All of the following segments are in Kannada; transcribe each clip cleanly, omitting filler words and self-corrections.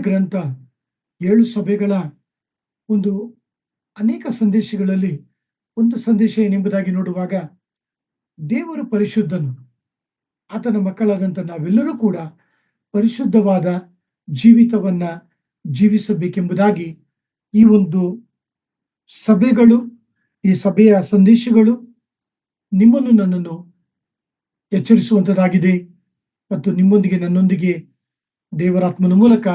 ಗ್ರಂಥ 7 ಸಭೆಗಳ ಒಂದು ಅನೇಕ ಸಂದೇಶಗಳಲ್ಲಿ ಒಂದು ಸಂದೇಶ ಏನೆಂಬುದಾಗಿ ನೋಡುವಾಗ, ದೇವರು ಪರಿಶುದ್ಧನು. ಆತನ ಮಕ್ಕಳಾದಂಥ ನಾವೆಲ್ಲರೂ ಕೂಡ ಪರಿಶುದ್ಧವಾದ ಜೀವಿತವನ್ನ ಜೀವಿಸಬೇಕೆಂಬುದಾಗಿ ಈ ಒಂದು ಸಭೆಗಳು, ಈ ಸಭೆಯ ಸಂದೇಶಗಳು ನಿಮ್ಮನ್ನು ನನ್ನನ್ನು ಎಚ್ಚರಿಸುವಂಥದ್ದಾಗಿದೆ. ಮತ್ತು ನಿಮ್ಮೊಂದಿಗೆ ನನ್ನೊಂದಿಗೆ ದೇವರಾತ್ಮನ ಮೂಲಕ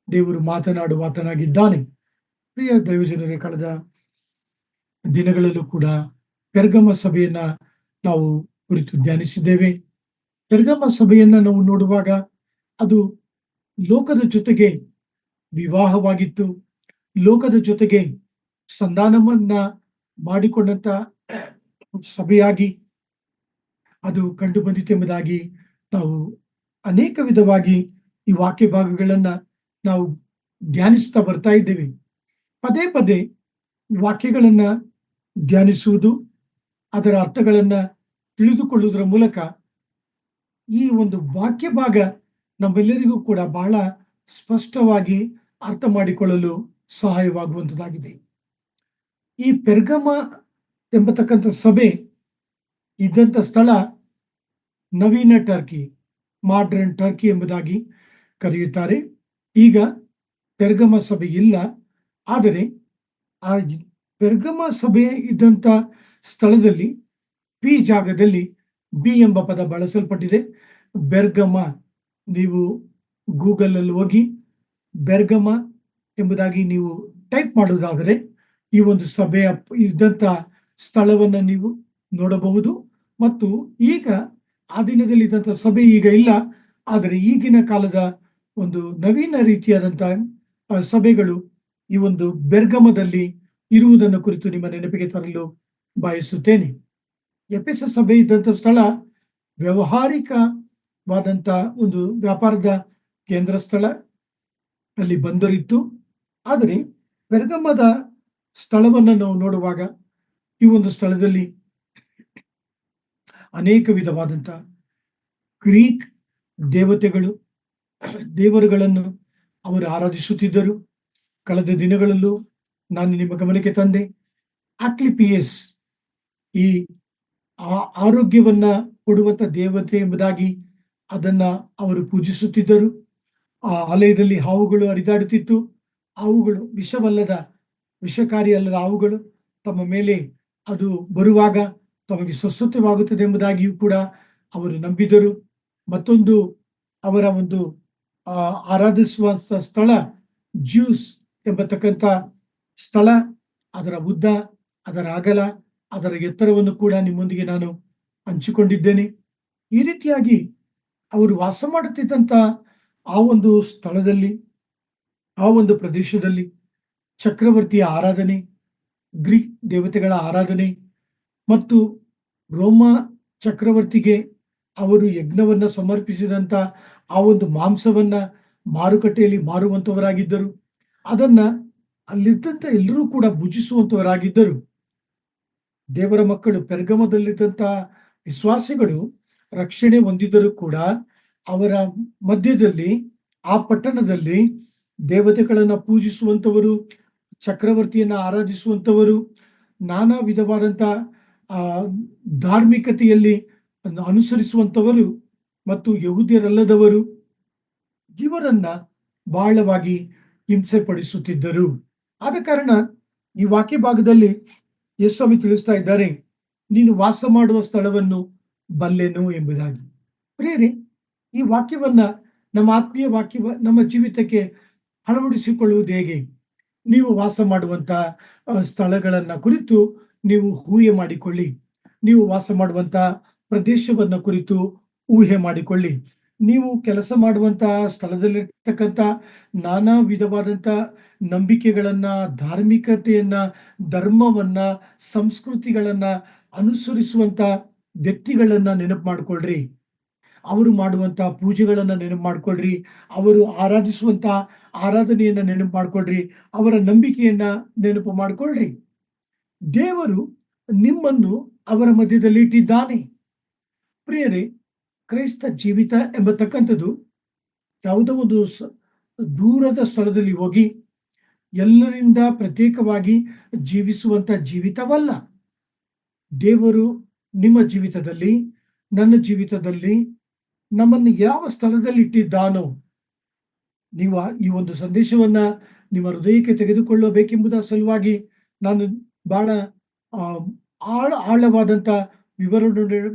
ದೇವರು ಮಾತನಾಡುವಾತನಾಗಿದ್ದಾನೆ. ಪ್ರಿಯ ದೈವಜನರೇ, ಕಳೆದ ದಿನಗಳಲ್ಲೂ ಕೂಡ ಪೆರ್ಗಮ ಸಭೆಯನ್ನ ನಾವು ಕುರಿತು ಧ್ಯಾನಿಸಿದ್ದೇವೆ. ಪೆರ್ಗಮ ಸಭೆಯನ್ನ ನಾವು ನೋಡುವಾಗ ಅದು ಲೋಕದ ಜೊತೆಗೆ ವಿವಾಹವಾಗಿತ್ತು, ಲೋಕದ ಜೊತೆಗೆ ಸಂಧಾನವನ್ನ ಮಾಡಿಕೊಂಡಂತ ಸಭೆಯಾಗಿ ಅದು ಕಂಡು ಬಂದಿತೆಂಬುದಾಗಿ ನಾವು ಅನೇಕ ವಿಧವಾಗಿ ಈ ವಾಕ್ಯ ಭಾಗಗಳನ್ನ ನಾವು ಧ್ಯಾನಿಸ್ತಾ ಬರ್ತಾ ಇದ್ದೇವೆ. ಪದೇ ಪದೇ ವಾಕ್ಯಗಳನ್ನ ಧ್ಯಾನಿಸುವುದು, ಅದರ ಅರ್ಥಗಳನ್ನ ತಿಳಿದುಕೊಳ್ಳುವುದರ ಮೂಲಕ ಈ ಒಂದು ವಾಕ್ಯ ಭಾಗ ನಮ್ಮೆಲ್ಲರಿಗೂ ಕೂಡ ಬಹಳ ಸ್ಪಷ್ಟವಾಗಿ ಅರ್ಥ ಮಾಡಿಕೊಳ್ಳಲು ಸಹಾಯವಾಗುವಂಥದ್ದಾಗಿದೆ. ಈ ಪೆರ್ಗಮ ಎಂಬತಕ್ಕಂಥ ಸಭೆ ಇದ್ದಂಥ ಸ್ಥಳ ನವೀನ ಟರ್ಕಿ, ಮಾಡ್ರನ್ ಟರ್ಕಿ ಎಂಬುದಾಗಿ ಕರೆಯುತ್ತಾರೆ. ಈಗ ಪೆರ್ಗಮ ಸಭೆ ಇಲ್ಲ, ಆದರೆ ಆ ಪೆರ್ಗಮ ಸಭೆ ಇದ್ದಂಥ ಸ್ಥಳದಲ್ಲಿ ಪಿ ಜಾಗದಲ್ಲಿ ಬಿ ಎಂಬ ಪದ ಬಳಸಲ್ಪಟ್ಟಿದೆ. ಬೆರ್ಗಮ, ನೀವು ಗೂಗಲ್ ಅಲ್ಲಿ ಹೋಗಿ ಬೆರ್ಗಮ ಎಂಬುದಾಗಿ ನೀವು ಟೈಪ್ ಮಾಡುವುದಾದರೆ ಈ ಒಂದು ಸಭೆಯ ಇದ್ದಂಥ ಸ್ಥಳವನ್ನು ನೀವು ನೋಡಬಹುದು. ಮತ್ತು ಈಗ ಆ ದಿನದಲ್ಲಿ ಇದ್ದಂಥ ಸಭೆ ಈಗ ಇಲ್ಲ, ಆದರೆ ಈಗಿನ ಕಾಲದ ಒಂದು ನವೀನ ರೀತಿಯಾದಂತಹ ಸಭೆಗಳು ಈ ಒಂದು ಬೆರ್ಗಮದಲ್ಲಿ ಇರುವುದನ್ನು ಕುರಿತು ನಿಮ್ಮ ನೆನಪಿಗೆ ತರಲು ಬಯಸುತ್ತೇನೆ. ಎಫೆಸ ಸಭೆ ಇದ್ದಂಥ ಸ್ಥಳ ವ್ಯಾವಹಾರಿಕವಾದಂಥ ಒಂದು ವ್ಯಾಪಾರದ ಕೇಂದ್ರ ಸ್ಥಳ, ಅಲ್ಲಿ ಬಂದರಿತ್ತು. ಆದರೆ ಪೆರ್ಗಮದ ಸ್ಥಳವನ್ನು ನಾವು ನೋಡುವಾಗ ಈ ಒಂದು ಸ್ಥಳದಲ್ಲಿ ಅನೇಕ ವಿಧವಾದಂಥ ಗ್ರೀಕ್ ದೇವರುಗಳನ್ನು ಅವರು ಆರಾಧಿಸುತ್ತಿದ್ದರು. ಕಳೆದ ದಿನಗಳಲ್ಲೂ ನಾನು ನಿಮ್ಮ ಗಮನಕ್ಕೆ ತಂದೆ, ಆಕ್ಲಿಪಿಯಸ್ ಈ ಆರೋಗ್ಯವನ್ನ ಕೊಡುವಂತ ದೇವತೆ ಎಂಬುದಾಗಿ ಅದನ್ನ ಅವರು ಪೂಜಿಸುತ್ತಿದ್ದರು. ಆ ಆಲಯದಲ್ಲಿ ಹಾವುಗಳು ಹರಿದಾಡುತ್ತಿತ್ತು. ಹಾವುಗಳು ವಿಷಕಾರಿ ಅಲ್ಲದ ಹಾವುಗಳು ತಮ್ಮ ಮೇಲೆ ಅದು ಬರುವಾಗ ತಮಗೆ ಸ್ವಸ್ಥತೆವಾಗುತ್ತದೆ ಎಂಬುದಾಗಿಯೂ ಕೂಡ ಅವರು ನಂಬಿದರು. ಮತ್ತೊಂದು ಅವರ ಒಂದು ಆರಾಧಿಸುವ ಸ್ಥಳ ಜ್ಯೂಸ್ ಎಂಬತಕ್ಕಂಥ ಸ್ಥಳ, ಅದರ ಉದ್ದ, ಅದರ ಅಗಲ, ಅದರ ಎತ್ತರವನ್ನು ಕೂಡ ನಿಮ್ಮೊಂದಿಗೆ ನಾನು ಹಂಚಿಕೊಂಡಿದ್ದೇನೆ. ಈ ರೀತಿಯಾಗಿ ಅವರು ವಾಸ ಮಾಡುತ್ತಿದ್ದಂಥ ಆ ಒಂದು ಸ್ಥಳದಲ್ಲಿ, ಆ ಒಂದು ಪ್ರದೇಶದಲ್ಲಿ ಚಕ್ರವರ್ತಿಯ ಆರಾಧನೆ, ಗ್ರೀಕ್ ದೇವತೆಗಳ ಆರಾಧನೆ ಮತ್ತು ರೋಮ ಚಕ್ರವರ್ತಿಗೆ ಅವರು ಯಜ್ಞವನ್ನ ಸಮರ್ಪಿಸಿದಂಥ ಆ ಒಂದು ಮಾಂಸವನ್ನ ಮಾರುಕಟ್ಟೆಯಲ್ಲಿ ಮಾರುವಂತವರಾಗಿದ್ದರು. ಅದನ್ನ ಅಲ್ಲಿದ್ದಂಥ ಎಲ್ಲರೂ ಕೂಡ ಭುಜಿಸುವಂತವರಾಗಿದ್ದರು. ದೇವರ ಮಕ್ಕಳು ಪೆರ್ಗಮದಲ್ಲಿದ್ದಂಥ ವಿಶ್ವಾಸಿಗಳು ರಕ್ಷಣೆ ಹೊಂದಿದ್ದರೂ ಕೂಡ ಅವರ ಮಧ್ಯದಲ್ಲಿ, ಆ ಪಟ್ಟಣದಲ್ಲಿ ದೇವತೆಗಳನ್ನ ಪೂಜಿಸುವಂತವರು, ಚಕ್ರವರ್ತಿಯನ್ನ ಆರಾಧಿಸುವಂತವರು, ನಾನಾ ವಿಧವಾದಂಥ ಧಾರ್ಮಿಕತೆಯಲ್ಲಿ ಅನುಸರಿಸುವಂತವರು ಮತ್ತು ಯಹೂದ್ಯರಲ್ಲದವರು ಇವರನ್ನ ಬಹಳವಾಗಿ ಹಿಂಸೆ ಪಡಿಸುತ್ತಿದ್ದರು. ಆದ ಕಾರಣ ಈ ವಾಕ್ಯ ಭಾಗದಲ್ಲಿ ಯೇಸುಸ್ವಾಮಿ ತಿಳಿಸ್ತಾ ಇದ್ದಾರೆ, ನೀನು ವಾಸ ಮಾಡುವ ಸ್ಥಳವನ್ನು ಬಲ್ಲೆನು ಎಂಬುದಾಗಿ. ಪ್ರಿಯರೇ, ಈ ವಾಕ್ಯವನ್ನ ನಮ್ಮ ಆತ್ಮೀಯ ನಮ್ಮ ಜೀವಿತಕ್ಕೆ ಅಳವಡಿಸಿಕೊಳ್ಳುವುದು ಹೇಗೆ? ನೀವು ವಾಸ ಮಾಡುವಂತ ಸ್ಥಳಗಳನ್ನ ಕುರಿತು ನೀವು ಊಹೆ ಮಾಡಿಕೊಳ್ಳಿ. ನೀವು ವಾಸ ಮಾಡುವಂತ ಪ್ರದೇಶವನ್ನ ಕುರಿತು ಊಹೆ ಮಾಡಿಕೊಳ್ಳಿ. ನೀವು ಕೆಲಸ ಮಾಡುವಂತಹ ಸ್ಥಳದಲ್ಲಿರ್ತಕ್ಕಂಥ ನಾನಾ ವಿಧವಾದಂಥ ನಂಬಿಕೆಗಳನ್ನ, ಧಾರ್ಮಿಕತೆಯನ್ನ, ಧರ್ಮವನ್ನ, ಸಂಸ್ಕೃತಿಗಳನ್ನ ಅನುಸರಿಸುವಂತ ವ್ಯಕ್ತಿಗಳನ್ನ ನೆನಪು ಮಾಡ್ಕೊಳ್ರಿ. ಅವರು ಮಾಡುವಂತ ಪೂಜೆಗಳನ್ನ ನೆನಪು ಮಾಡ್ಕೊಳ್ರಿ. ಅವರು ಆರಾಧಿಸುವಂತ ಆರಾಧನೆಯನ್ನ ನೆನಪು ಮಾಡ್ಕೊಳ್ರಿ. ಅವರ ನಂಬಿಕೆಯನ್ನ ನೆನಪು ಮಾಡ್ಕೊಳ್ರಿ. ದೇವರು ನಿಮ್ಮನ್ನು ಅವರ ಮಧ್ಯದಲ್ಲಿ ಇಟ್ಟಿದ್ದಾನೆ. ಪ್ರಿಯರೇ, ಕ್ರೈಸ್ತ ಜೀವಿತ ಎಂಬತಕ್ಕಂಥದ್ದು ಯಾವುದೋ ಒಂದು ದೂರದ ಸ್ಥಳದಲ್ಲಿ ಹೋಗಿ ಎಲ್ಲರಿಂದ ಪ್ರತ್ಯೇಕವಾಗಿ ಜೀವಿಸುವಂತ ಜೀವಿತವಲ್ಲ. ದೇವರು ನಿಮ್ಮ ಜೀವಿತದಲ್ಲಿ, ನನ್ನ ಜೀವಿತದಲ್ಲಿ ನಮ್ಮನ್ನು ಯಾವ ಸ್ಥಳದಲ್ಲಿ ಇಟ್ಟಿದ್ದಾನೋ, ನೀವು ಈ ಒಂದು ಸಂದೇಶವನ್ನ ನಿಮ್ಮ ಹೃದಯಕ್ಕೆ ತೆಗೆದುಕೊಳ್ಳಬೇಕೆಂಬುದರ ಸಲುವಾಗಿ ನಾನು ಬಹಳ ಆ, ಆಳವಾದಂತ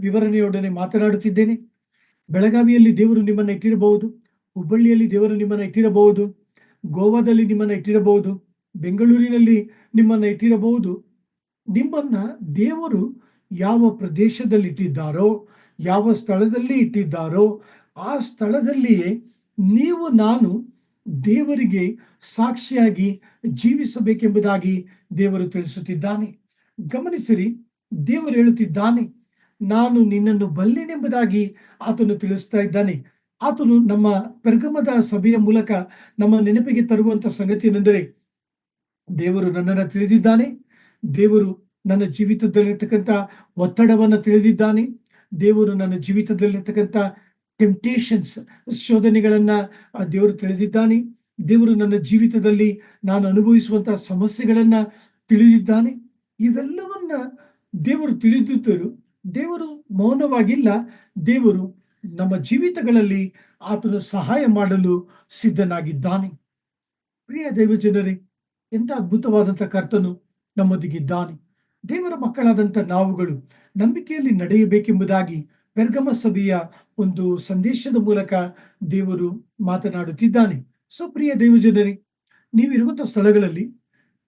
ವಿವರಣೆಯೊಡನೆ ಮಾತನಾಡುತ್ತಿದ್ದೇನೆ. ಬೆಳಗಾವಿಯಲ್ಲಿ ದೇವರು ನಿಮ್ಮನ್ನ ಇಟ್ಟಿರಬಹುದು, ಹುಬ್ಬಳ್ಳಿಯಲ್ಲಿ ದೇವರು ನಿಮ್ಮನ್ನ ಇಟ್ಟಿರಬಹುದು, ಗೋವಾದಲ್ಲಿ ನಿಮ್ಮನ್ನ ಇಟ್ಟಿರಬಹುದು, ಬೆಂಗಳೂರಿನಲ್ಲಿ ನಿಮ್ಮನ್ನ ಇಟ್ಟಿರಬಹುದು. ನಿಮ್ಮನ್ನ ದೇವರು ಯಾವ ಪ್ರದೇಶದಲ್ಲಿ ಇಟ್ಟಿದ್ದಾರೋ, ಯಾವ ಸ್ಥಳದಲ್ಲಿ ಇಟ್ಟಿದ್ದಾರೋ ಆ ಸ್ಥಳದಲ್ಲಿಯೇ ನೀವು ನಾನು ದೇವರಿಗೆ ಸಾಕ್ಷಿಯಾಗಿ ಜೀವಿಸಬೇಕೆಂಬುದಾಗಿ ದೇವರು ತಿಳಿಸುತ್ತಿದ್ದಾನೆ. ಗಮನಿಸಿರಿ, ದೇವರು ಹೇಳುತ್ತಿದ್ದಾನೆ, ನಾನು ನಿನ್ನನ್ನು ಬಲ್ಲೆನೆಂಬುದಾಗಿ ಆತನು ತಿಳಿಸ್ತಾ ಇದ್ದಾನೆ. ಆತನು ನಮ್ಮ ಪೆರ್ಗಮದ ಸಭೆಯ ಮೂಲಕ ನಮ್ಮ ನೆನಪಿಗೆ ತರುವಂತ ಸಂಗತಿ ಏನೆಂದರೆ, ದೇವರು ನನ್ನನ್ನು ತಿಳಿದಿದ್ದಾನೆ, ದೇವರು ನನ್ನ ಜೀವಿತದಲ್ಲಿರ್ತಕ್ಕಂಥ ಒತ್ತಡವನ್ನು ತಿಳಿದಿದ್ದಾನೆ, ದೇವರು ನನ್ನ ಜೀವಿತದಲ್ಲಿರ್ತಕ್ಕಂಥ ಟೆಂಪ್ಟೇಷನ್ಸ್, ಶೋಧನೆಗಳನ್ನ ದೇವರು ತಿಳಿದಿದ್ದಾನೆ, ದೇವರು ನನ್ನ ಜೀವಿತದಲ್ಲಿ ನಾನು ಅನುಭವಿಸುವಂತಹ ಸಮಸ್ಯೆಗಳನ್ನ ತಿಳಿದಿದ್ದಾನೆ. ಇವೆಲ್ಲವನ್ನ ದೇವರು ತಿಳಿದಿದ್ದರು ದೇವರು ಮೌನವಾಗಿಲ್ಲ. ದೇವರು ನಮ್ಮ ಜೀವಿತಗಳಲ್ಲಿ ಆತನು ಸಹಾಯ ಮಾಡಲು ಸಿದ್ಧನಾಗಿದ್ದಾನೆ. ಪ್ರಿಯ ದೈವಜನರೇ, ಎಂಥ ಅದ್ಭುತವಾದಂಥ ಕರ್ತನು ನಮ್ಮೊಂದಿಗಿದ್ದಾನೆ. ದೇವರ ಮಕ್ಕಳಾದಂಥ ನಾವುಗಳು ನಂಬಿಕೆಯಲ್ಲಿ ನಡೆಯಬೇಕೆಂಬುದಾಗಿ ಪೆರ್ಗಮ ಸಭೆಯ ಒಂದು ಸಂದೇಶದ ಮೂಲಕ ದೇವರು ಮಾತನಾಡುತ್ತಿದ್ದಾನೆ. ಸೊ ಪ್ರಿಯ ದೈವಜನರೇ, ನೀವಿರುವಂತಹ ಸ್ಥಳಗಳಲ್ಲಿ,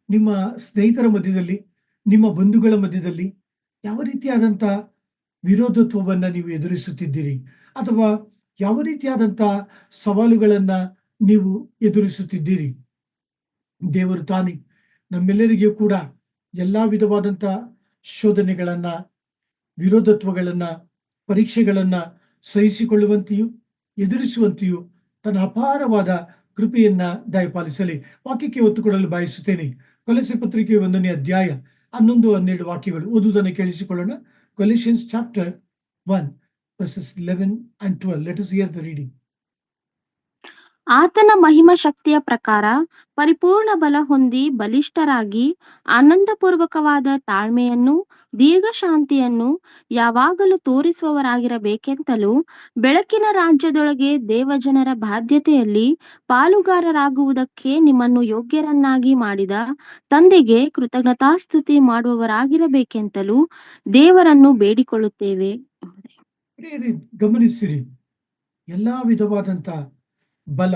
ನಿಮ್ಮ ಸ್ನೇಹಿತರ ಮಧ್ಯದಲ್ಲಿ, ನಿಮ್ಮ ಬಂಧುಗಳ ಮಧ್ಯದಲ್ಲಿ ಯಾವ ರೀತಿಯಾದಂಥ ವಿರೋಧತ್ವವನ್ನ ನೀವು ಎದುರಿಸುತ್ತಿದ್ದೀರಿ, ಅಥವಾ ಯಾವ ರೀತಿಯಾದಂಥ ಸವಾಲುಗಳನ್ನ ನೀವು ಎದುರಿಸುತ್ತಿದ್ದೀರಿ? ದೇವರು ತಾನೇ ನಮ್ಮೆಲ್ಲರಿಗೂ ಕೂಡ ಎಲ್ಲಾ ವಿಧವಾದಂಥ ಶೋಧನೆಗಳನ್ನ, ವಿರೋಧತ್ವಗಳನ್ನ, ಪರೀಕ್ಷೆಗಳನ್ನ ಸಹಿಸಿಕೊಳ್ಳುವಂತೆಯೂ ಎದುರಿಸುವಂತೆಯೂ ತನ್ನ ಅಪಾರವಾದ ಕೃಪೆಯನ್ನ ದಯಪಾಲಿಸಲಿ. ವಾಕ್ಯಕ್ಕೆ ಒತ್ತು ಕೊಡಲು ಬಯಸುತ್ತೇನೆ. ಕೊಲೊಸ್ಸೆ ಪತ್ರಿಕೆ 1ನೇ ಅಧ್ಯಾಯ 11-12 ವಾಕ್ಯಗಳು ಓದುವುದನ್ನು ಕೇಳಿಸಿಕೊಳ್ಳೋಣ. Colossians chapter 1 verses 11 and 12. Let us hear the reading. ಆತನ ಮಹಿಮಾ ಶಕ್ತಿಯ ಪ್ರಕಾರ ಪರಿಪೂರ್ಣ ಬಲ ಹೊಂದಿ ಬಲಿಷ್ಠರಾಗಿ ಆನಂದಪೂರ್ವಕವಾದ ತಾಳ್ಮೆಯನ್ನು ದೀರ್ಘಶಾಂತಿಯನ್ನು ಯಾವಾಗಲೂ ತೋರಿಸುವವರಾಗಿರಬೇಕೆಂತಲೂ ಬೆಳಕಿನ ರಾಜ್ಯದೊಳಗೆ ದೇವಜನರ ಬಾಧ್ಯತೆಯಲ್ಲಿ ಪಾಲುಗಾರರಾಗುವುದಕ್ಕೆ ನಿಮ್ಮನ್ನು ಯೋಗ್ಯರನ್ನಾಗಿ ಮಾಡಿದ ತಂದೆಗೆ ಕೃತಜ್ಞತಾಸ್ತುತಿ ಮಾಡುವವರಾಗಿರಬೇಕೆಂತಲೂ ದೇವರನ್ನು ಬೇಡಿಕೊಳ್ಳುತ್ತೇವೆ. ಗಮನಿಸಿರಿ, ಎಲ್ಲಾ ವಿಧವಾದಂತ ಬಲ,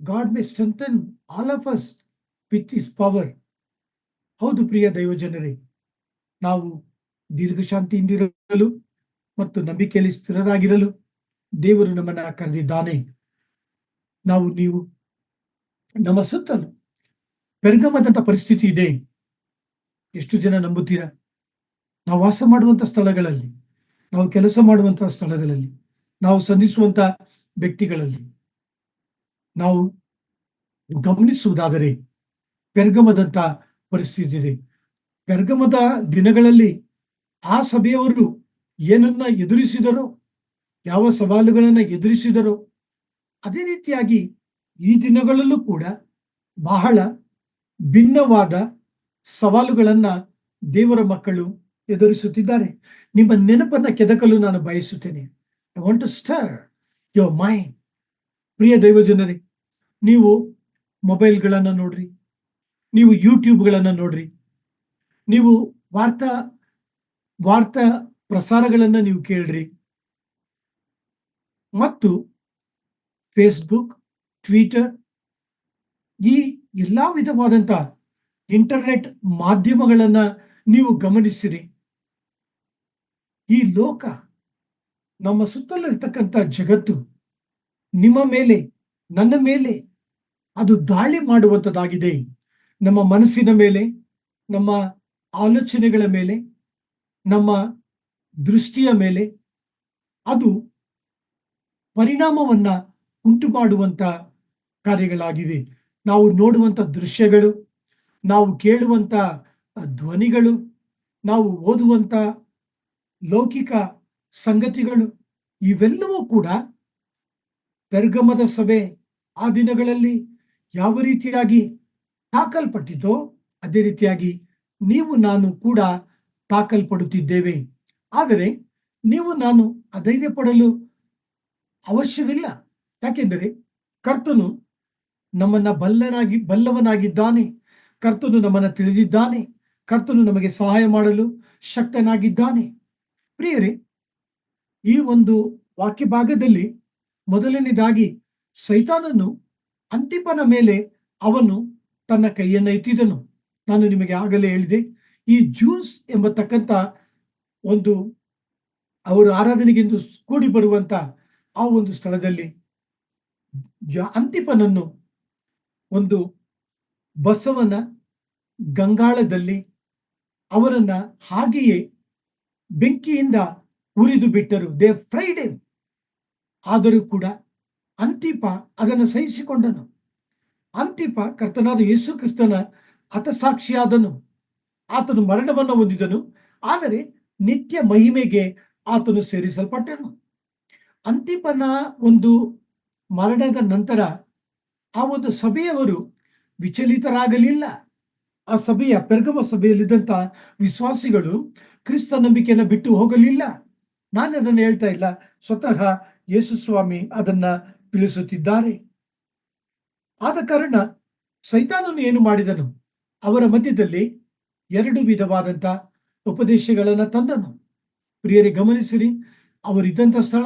God may strengthen all of us with his power. ಹೌದು ಪ್ರಿಯ ದೈವಜನರೇ, ನಾವು ದೀರ್ಘಶಾಂತಿಯಿಂದಿರಲು ಮತ್ತು ನಂಬಿಕೆಯಲ್ಲಿ ಸ್ಥಿರರಾಗಿರಲು ದೇವರು ನಮ್ಮನ್ನ ಕರೆದಿದ್ದಾನೆ. ನೀವು ನಮ್ಮ ಸುತ್ತಲೂ ಪೆರ್ಗಮದಂತ ಪರಿಸ್ಥಿತಿ ಇದೆ. ಎಷ್ಟು ಜನ ನಂಬುತ್ತೀರಾ? ನಾವು ವಾಸ ಮಾಡುವಂತ ಸ್ಥಳಗಳಲ್ಲಿ, ನಾವು ಕೆಲಸ ಮಾಡುವಂತಹ ಸ್ಥಳಗಳಲ್ಲಿ, ನಾವು ಸಂಧಿಸುವಂತ ವ್ಯಕ್ತಿಗಳಲ್ಲಿ ನಾವು ಗಮನಿಸುವುದಾದರೆ ಪೆರ್ಗಮದಂತ ಪರಿಸ್ಥಿತಿ ಇದೆ. ಪೆರ್ಗಮದ ದಿನಗಳಲ್ಲಿ ಆ ಸಭೆಯವರು ಏನನ್ನ ಎದುರಿಸಿದರೋ, ಯಾವ ಸವಾಲುಗಳನ್ನ ಎದುರಿಸಿದರೋ, ಅದೇ ರೀತಿಯಾಗಿ ಈ ದಿನಗಳಲ್ಲೂ ಕೂಡ ಬಹಳ ಭಿನ್ನವಾದ ಸವಾಲುಗಳನ್ನ ದೇವರ ಮಕ್ಕಳು ಎದುರಿಸುತ್ತಿದ್ದಾರೆ. ನಿಮ್ಮ ನೆನಪನ್ನ ಕೆದಕಲು ನಾನು ಬಯಸುತ್ತೇನೆ. I want to stir your mind. ಪ್ರಿಯ ದೈವಜನರೇ, ನೀವು ಮೊಬೈಲ್ಗಳನ್ನ ನೋಡ್ರಿ, ನೀವು ಯೂಟ್ಯೂಬ್ಗಳನ್ನ ನೋಡ್ರಿ, ನೀವು ವಾರ್ತಾ ಪ್ರಸಾರಗಳನ್ನ ನೀವು ಕೇಳ್ರಿ, ಮತ್ತು ಫೇಸ್ಬುಕ್, ಟ್ವಿಟರ್, ಈ ಎಲ್ಲಾ ವಿಧವಾದಂತ ಇಂಟರ್ನೆಟ್ ಮಾಧ್ಯಮಗಳನ್ನ ನೀವು ಗಮನಿಸಿರಿ. ಈ ಲೋಕ, ನಮ್ಮ ಸುತ್ತಲಿರ್ತಕ್ಕಂಥ ಜಗತ್ತು ನಿಮ್ಮ ಮೇಲೆ, ನನ್ನ ಮೇಲೆ ಅದು ದಾಳಿ ಮಾಡುವಂಥದ್ದಾಗಿದೆ. ನಮ್ಮ ಮನಸ್ಸಿನ ಮೇಲೆ, ನಮ್ಮ ಆಲೋಚನೆಗಳ ಮೇಲೆ, ನಮ್ಮ ದೃಷ್ಟಿಯ ಮೇಲೆ ಅದು ಪರಿಣಾಮವನ್ನ ಉಂಟು ಮಾಡುವಂತ ಕಾರ್ಯಗಳಾಗಿವೆ. ನಾವು ನೋಡುವಂತ ದೃಶ್ಯಗಳು, ನಾವು ಕೇಳುವಂತ ಧ್ವನಿಗಳು, ನಾವು ಓದುವಂತ ಲೌಕಿಕ ಸಂಗತಿಗಳು, ಇವೆಲ್ಲವೂ ಕೂಡ ಪೆರ್ಗಮದ ಸಭೆ ಆ ದಿನಗಳಲ್ಲಿ ಯಾವ ರೀತಿಯಾಗಿ ತಾಕಲ್ಪಟ್ಟಿತೋ ಅದೇ ರೀತಿಯಾಗಿ ನೀವು ನಾನು ಕೂಡ ತಾಕಲ್ಪಡುತ್ತಿದ್ದೇವೆ. ಆದರೆ ನೀವು ನಾನು ಅಧೈರ್ಯ ಪಡಲು ಅವಶ್ಯವಿಲ್ಲ. ಯಾಕೆಂದರೆ ಕರ್ತನು ನಮ್ಮನ್ನ ಬಲ್ಲವನಾಗಿದ್ದಾನೆ. ಕರ್ತನು ನಮ್ಮನ್ನ ತಿಳಿದಿದ್ದಾನೆ. ಕರ್ತನು ನಮಗೆ ಸಹಾಯ ಮಾಡಲು ಶಕ್ತನಾಗಿದ್ದಾನೆ. ಪ್ರಿಯರೇ, ಈ ಒಂದು ವಾಕ್ಯ ಭಾಗದಲ್ಲಿ ಮೊದಲನೇದಾಗಿ ಸೈತಾನನು ಅಂತಿಪನ ಮೇಲೆ ಅವನು ತನ್ನ ಕೈಯನ್ನ ಎತ್ತಿದನು. ನಾನು ನಿಮಗೆ ಆಗಲೇ ಹೇಳಿದೆ, ಈ ಜ್ಯೂಸ್ ಎಂಬತಕ್ಕಂಥ ಒಂದು ಅವರು ಆರಾಧನೆಗೆಂದು ಕೂಡಿ ಬರುವಂತ ಆ ಒಂದು ಸ್ಥಳದಲ್ಲಿ ಅಂತಿಪನನ್ನು ಒಂದು ಬಸವನ ಗಂಗಾಳದಲ್ಲಿ ಅವರನ್ನ ಹಾಗೆಯೇ ಬೆಂಕಿಯಿಂದ ಉರಿದು ಬಿಟ್ಟರು. They fried him. ಆದರೂ ಕೂಡ ಅಂತಿಪ ಅದನ್ನು ಸಹಿಸಿಕೊಂಡನು. ಅಂತಿಪ ಕರ್ತನಾದ ಯೇಸು ಕ್ರಿಸ್ತನ ಹತಸಾಕ್ಷಿಯಾದನು. ಆತನು ಮರಣವನ್ನು ಹೊಂದಿದನು, ಆದರೆ ನಿತ್ಯ ಮಹಿಮೆಗೆ ಆತನು ಸೇರಿಸಲ್ಪಟ್ಟನು. ಅಂತಿಪನ ಒಂದು ಮರಣದ ನಂತರ ಆ ಒಂದು ಸಭೆಯವರು ವಿಚಲಿತರಾಗಲಿಲ್ಲ. ಆ ಸಭೆಯ ಪೆರ್ಗಮ ಸಭೆಯಲ್ಲಿದ್ದಂತ ವಿಶ್ವಾಸಿಗಳು ಕ್ರಿಸ್ತ ನಂಬಿಕೆಯನ್ನು ಬಿಟ್ಟು ಹೋಗಲಿಲ್ಲ. ನಾನು ಅದನ್ನು ಹೇಳ್ತಾ ಇಲ್ಲ, ಸ್ವತಃ ಯೇಸು ಸ್ವಾಮಿ ಅದನ್ನ ತಿಳಿಸುತ್ತಿದ್ದಾರೆ. ಆದ ಕಾರಣ ಸೈತಾನನು ಏನು ಮಾಡಿದನು? ಅವರ ಮಧ್ಯದಲ್ಲಿ ಎರಡು ವಿಧವಾದಂತ ಉಪದೇಶಗಳನ್ನ ತಂದನು. ಪ್ರಿಯರೇ, ಗಮನಿಸಿರಿ, ಅವರಿದ್ದಂಥ ಸ್ಥಳ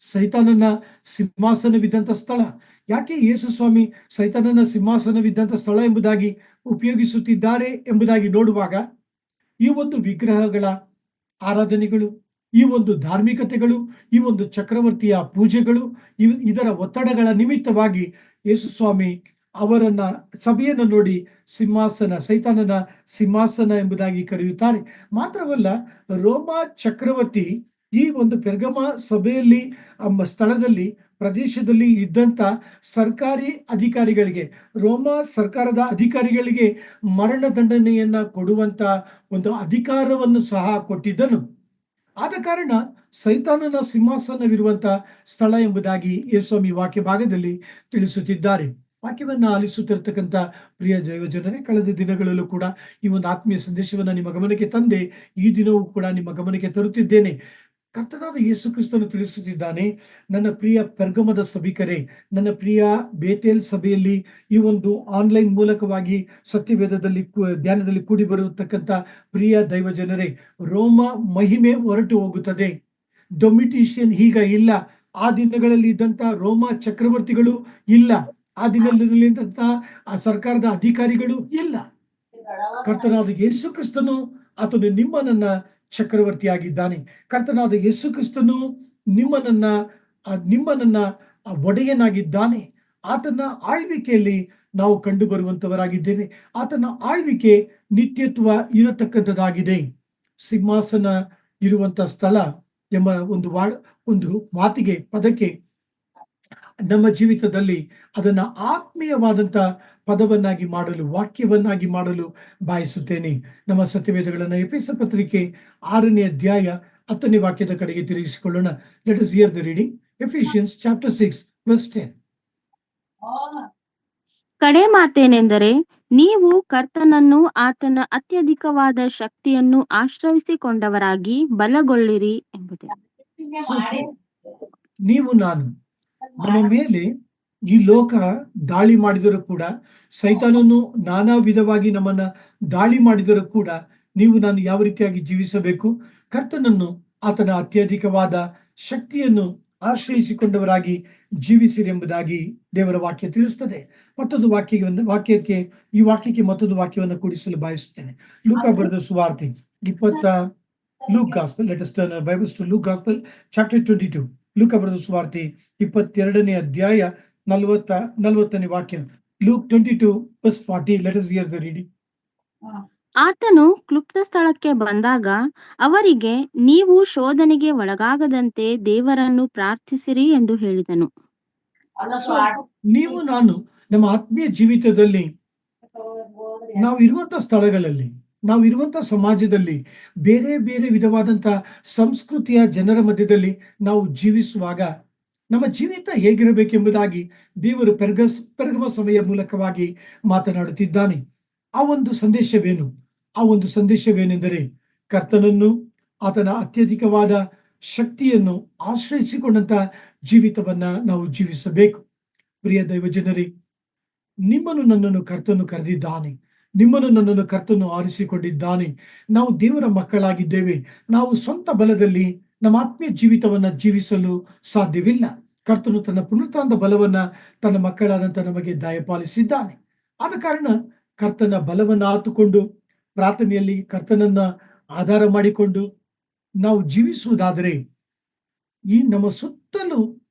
ಸೈತಾನನ ಸಿಂಹಾಸನವಿದ್ದಂಥ ಸ್ಥಳ. ಯಾಕೆ ಯೇಸು ಸ್ವಾಮಿ ಸೈತಾನನ ಸಿಂಹಾಸನವಿದ್ದಂಥ ಸ್ಥಳ ಎಂಬುದಾಗಿ ಉಪಯೋಗಿಸುತ್ತಿದ್ದಾರೆ ಎಂಬುದಾಗಿ ನೋಡುವಾಗ, ಈ ಒಂದು ವಿಗ್ರಹಗಳ ಆರಾಧನೆಗಳು, ಈ ಒಂದು ಧಾರ್ಮಿಕತೆಗಳು, ಈ ಒಂದು ಚಕ್ರವರ್ತಿಯ ಪೂಜೆಗಳು, ಇದರ ಒತ್ತಡಗಳ ನಿಮಿತ್ತವಾಗಿ ಯೇಸು ಸ್ವಾಮಿ ಅವರನ್ನ ಸಭೆಯನ್ನು ನೋಡಿ ಸಿಂಹಾಸನ, ಸೈತಾನನ ಸಿಂಹಾಸನ ಎಂಬುದಾಗಿ ಕರೆಯುತ್ತಾರೆ. ಮಾತ್ರವಲ್ಲ, ರೋಮ ಚಕ್ರವರ್ತಿ ಈ ಒಂದು ಪೆರ್ಗಮ ಸಭೆಯಲ್ಲಿ ಸ್ಥಳದಲ್ಲಿ ಪ್ರದೇಶದಲ್ಲಿ ಇದ್ದಂತ ಸರ್ಕಾರಿ ಅಧಿಕಾರಿಗಳಿಗೆ, ರೋಮ ಸರ್ಕಾರದ ಅಧಿಕಾರಿಗಳಿಗೆ ಮರಣದಂಡನೆಯನ್ನ ಕೊಡುವಂತ ಒಂದು ಅಧಿಕಾರವನ್ನು ಸಹ ಕೊಟ್ಟಿದ್ದನು. ಆದ ಕಾರಣ ಸೈತಾನನ ಸಿಂಹಾಸನವಿರುವಂತ ಸ್ಥಳ ಎಂಬುದಾಗಿ ಯೇಸುಸ್ವಾಮಿ ವಾಕ್ಯ ಭಾಗದಲ್ಲಿ ತಿಳಿಸುತ್ತಿದ್ದಾರೆ. ವಾಕ್ಯವನ್ನ ಆಲಿಸುತ್ತಿರತಕ್ಕಂಥ ಪ್ರಿಯ ದೈವಜನರೇ, ಕಳೆದ ದಿನಗಳಲ್ಲೂ ಕೂಡ ಈ ಒಂದು ಆತ್ಮೀಯ ಸಂದೇಶವನ್ನ ನಿಮ್ಮ ಗಮನಕ್ಕೆ ತಂದೆ, ಈ ದಿನವೂ ಕೂಡ ನಿಮ್ಮ ಗಮನಕ್ಕೆ ತರುತ್ತಿದ್ದೇನೆ. ಕರ್ತನಾದ ಯೇಸು ಕ್ರಿಸ್ತನು ತಿಳಿಸುತ್ತಿದ್ದಾನೆ, ನನ್ನ ಪ್ರಿಯ ಪೆರ್ಗಮದ ಸಭಿಕರೇ, ನನ್ನ ಪ್ರಿಯ ಬೇತೇಲ್ ಸಭೆಯಲ್ಲಿ ಈ ಒಂದು ಆನ್ಲೈನ್ ಮೂಲಕವಾಗಿ ಸತ್ಯವೇದದಲ್ಲಿ ಧ್ಯಾನದಲ್ಲಿ ಕೂಡಿ ಬರತಕ್ಕಂಥ ಪ್ರಿಯ ದೈವ ಜನರೇ, ರೋಮ ಮಹಿಮೆ ಹೊರಟು ಹೋಗುತ್ತದೆ. ಡೊಮಿಟಿಷಿಯನ್ ಈಗ ಇಲ್ಲ. ಆ ದಿನಗಳಲ್ಲಿ ಇದ್ದಂತ ರೋಮ ಚಕ್ರವರ್ತಿಗಳು ಇಲ್ಲ. ಆ ದಿನದಲ್ಲಿ ಇದ್ದಂತ ಆ ಸರ್ಕಾರದ ಅಧಿಕಾರಿಗಳು ಇಲ್ಲ. ಕರ್ತನಾದ ಯೇಸು ಕ್ರಿಸ್ತನು ಆತನು ನಿಮ್ಮ ಚಕ್ರವರ್ತಿಯಾಗಿದ್ದಾನೆ. ಕರ್ತನಾದ ಯೇಸು ಕ್ರಿಸ್ತನು ನಿಮ್ಮನನ್ನ ಒಡೆಯನಾಗಿದ್ದಾನೆ. ಆತನ ಆಳ್ವಿಕೆಯಲ್ಲಿ ನಾವು ಕಂಡು ಬರುವಂತವರಾಗಿದ್ದೇವೆ. ಆತನ ಆಳ್ವಿಕೆ ನಿತ್ಯತ್ವ ಇರತಕ್ಕಂಥದ್ದಾಗಿದೆ. ಸಿಂಹಾಸನ ಇರುವಂತ ಸ್ಥಳ ಎಂಬ ಒಂದು ಮಾತಿಗೆ, ಪದಕ್ಕೆ ನಮ್ಮ ಜೀವಿತದಲ್ಲಿ ಅದನ್ನ ಆತ್ಮೀಯವಾದಂತ ಪದವನ್ನಾಗಿ ಮಾಡಲು, ವಾಕ್ಯವನ್ನಾಗಿ ಮಾಡಲು ಬಯಸುತ್ತೇನೆ. ನಮ್ಮ ಸತ್ಯವೇದಗಳನ್ನ ಎಫೆಸ ಪತ್ರಿಕೆ 6ನೇ ಅಧ್ಯಾಯ 10ನೇ ವಾಕ್ಯದ ಕಡೆಗೆ ತಿರುಗಿಸಿಕೊಳ್ಳೋಣ. Let us hear the reading. Ephesians chapter 6 verse 10. ಕಡೆ ಮಾತೇನೆಂದರೆ, ನೀವು ಕರ್ತನನ್ನು ಆತನ ಅತ್ಯಧಿಕವಾದ ಶಕ್ತಿಯನ್ನು ಆಶ್ರಯಿಸಿಕೊಂಡವರಾಗಿ ಬಲಗೊಳ್ಳಿರಿ ಎಂಬುದೇ. ನೀವು ನಾನು, ನಮ್ಮ ಮೇಲೆ ಈ ಲೋಕ ದಾಳಿ ಮಾಡಿದರೂ ಕೂಡ, ಸೈತಾನನು ನಾನಾ ವಿಧವಾಗಿ ನಮ್ಮನ್ನ ದಾಳಿ ಮಾಡಿದರೂ ಕೂಡ, ನೀವು ನಾನು ಯಾವ ರೀತಿಯಾಗಿ ಜೀವಿಸಬೇಕು? ಕರ್ತನನ್ನು, ಆತನ ಅತ್ಯಧಿಕವಾದ ಶಕ್ತಿಯನ್ನು ಆಶ್ರಯಿಸಿಕೊಂಡವರಾಗಿ ಜೀವಿಸಿರಿ ಎಂಬುದಾಗಿ ದೇವರ ವಾಕ್ಯ ತಿಳಿಸ್ತದೆ. ಮತ್ತೊಂದು ಈ ವಾಕ್ಯಕ್ಕೆ ಮತ್ತೊಂದು ವಾಕ್ಯವನ್ನು ಕೂಡಿಸಲು ಬಯಸುತ್ತೇನೆ. ಲೂಕ ಬರೆದ ಸುವಾರ್ತೆ Luke Gospel. Let us turn our Bibles to Luke Gospel chapter 22. ಲೂಕ ಬರೆದ ಸುವಾರ್ತೆ 22ನೇ ಅಧ್ಯಾಯ 40ನೇ ವಾಕ್ಯ. Luke 22 verse 40. Let us hear the reading. ಆತನು ಕ್ಲುಪ್ತ ಸ್ಥಳಕ್ಕೆ ಬಂದಾಗ ಅವರಿಗೆ, ನೀವು ಶೋಧನೆಗೆ ಒಳಗಾಗದಂತೆ ದೇವರನ್ನು ಪ್ರಾರ್ಥಿಸಿರಿ ಎಂದು ಹೇಳಿದನು. ನೀವು ನಾನು ನಮ್ಮ ಆತ್ಮೀಯ ಜೀವಿತದಲ್ಲಿ, ನಾವು ಇರುವಂತ ಸ್ಥಳಗಳಲ್ಲಿ, ನಾವು ಇರುವಂತ ಸಮಾಜದಲ್ಲಿ, ಬೇರೆ ಬೇರೆ ವಿಧವಾದಂತ ಸಂಸ್ಕೃತಿಯ ಜನರ ಮಧ್ಯದಲ್ಲಿ ನಾವು ಜೀವಿಸುವಾಗ ನಮ್ಮ ಜೀವಿತ ಹೇಗಿರಬೇಕೆಂಬುದಾಗಿ ದೇವರು ಪೆರ್ಗಮ ಸಭೆಯ ಮೂಲಕವಾಗಿ ಮಾತನಾಡುತ್ತಿದ್ದಾನೆ. ಆ ಒಂದು ಸಂದೇಶವೇನು? ಆ ಒಂದು ಸಂದೇಶವೇನೆಂದರೆ, ಕರ್ತನನ್ನು, ಆತನ ಅತ್ಯಧಿಕವಾದ ಶಕ್ತಿಯನ್ನು ಆಶ್ರಯಿಸಿಕೊಂಡಂತ ಜೀವಿತವನ್ನ ನಾವು ಜೀವಿಸಬೇಕು. ಪ್ರಿಯ ದೈವಜನರೇ, ನಿಮ್ಮನ್ನು ನನ್ನನ್ನು ಕರ್ತನು ಕರೆದಿದ್ದಾನೆ. ನಿಮ್ಮನ್ನು ನನ್ನನ್ನು ಕರ್ತನು ಆರಿಸಿಕೊಂಡಿದ್ದಾನೆ. ನಾವು ದೇವರ ಮಕ್ಕಳಾಗಿದ್ದೇವೆ. ನಾವು ಸ್ವಂತ ಬಲದಲ್ಲಿ ನಮ್ಮ ಆತ್ಮೀಯ ಜೀವಿತವನ್ನ ಜೀವಿಸಲು ಸಾಧ್ಯವಿಲ್ಲ. ಕರ್ತನು ತನ್ನ ಪುನರುತ್ಥಾನದ ಬಲವನ್ನ ತನ್ನ ಮಕ್ಕಳಾದಂತ ನಮಗೆ ದಯಪಾಲಿಸಿದ್ದಾನೆ. ಆದ ಕಾರಣ ಕರ್ತನ ಬಲವನ್ನ ಆತುಕೊಂಡು ಪ್ರಾರ್ಥನೆಯಲ್ಲಿ ಕರ್ತನನ್ನ ಆಧಾರ ಮಾಡಿಕೊಂಡು ನಾವು ಜೀವಿಸುವುದಾದರೆ, ಈ ನಮ್ಮ ಸುತ್ತಲೂ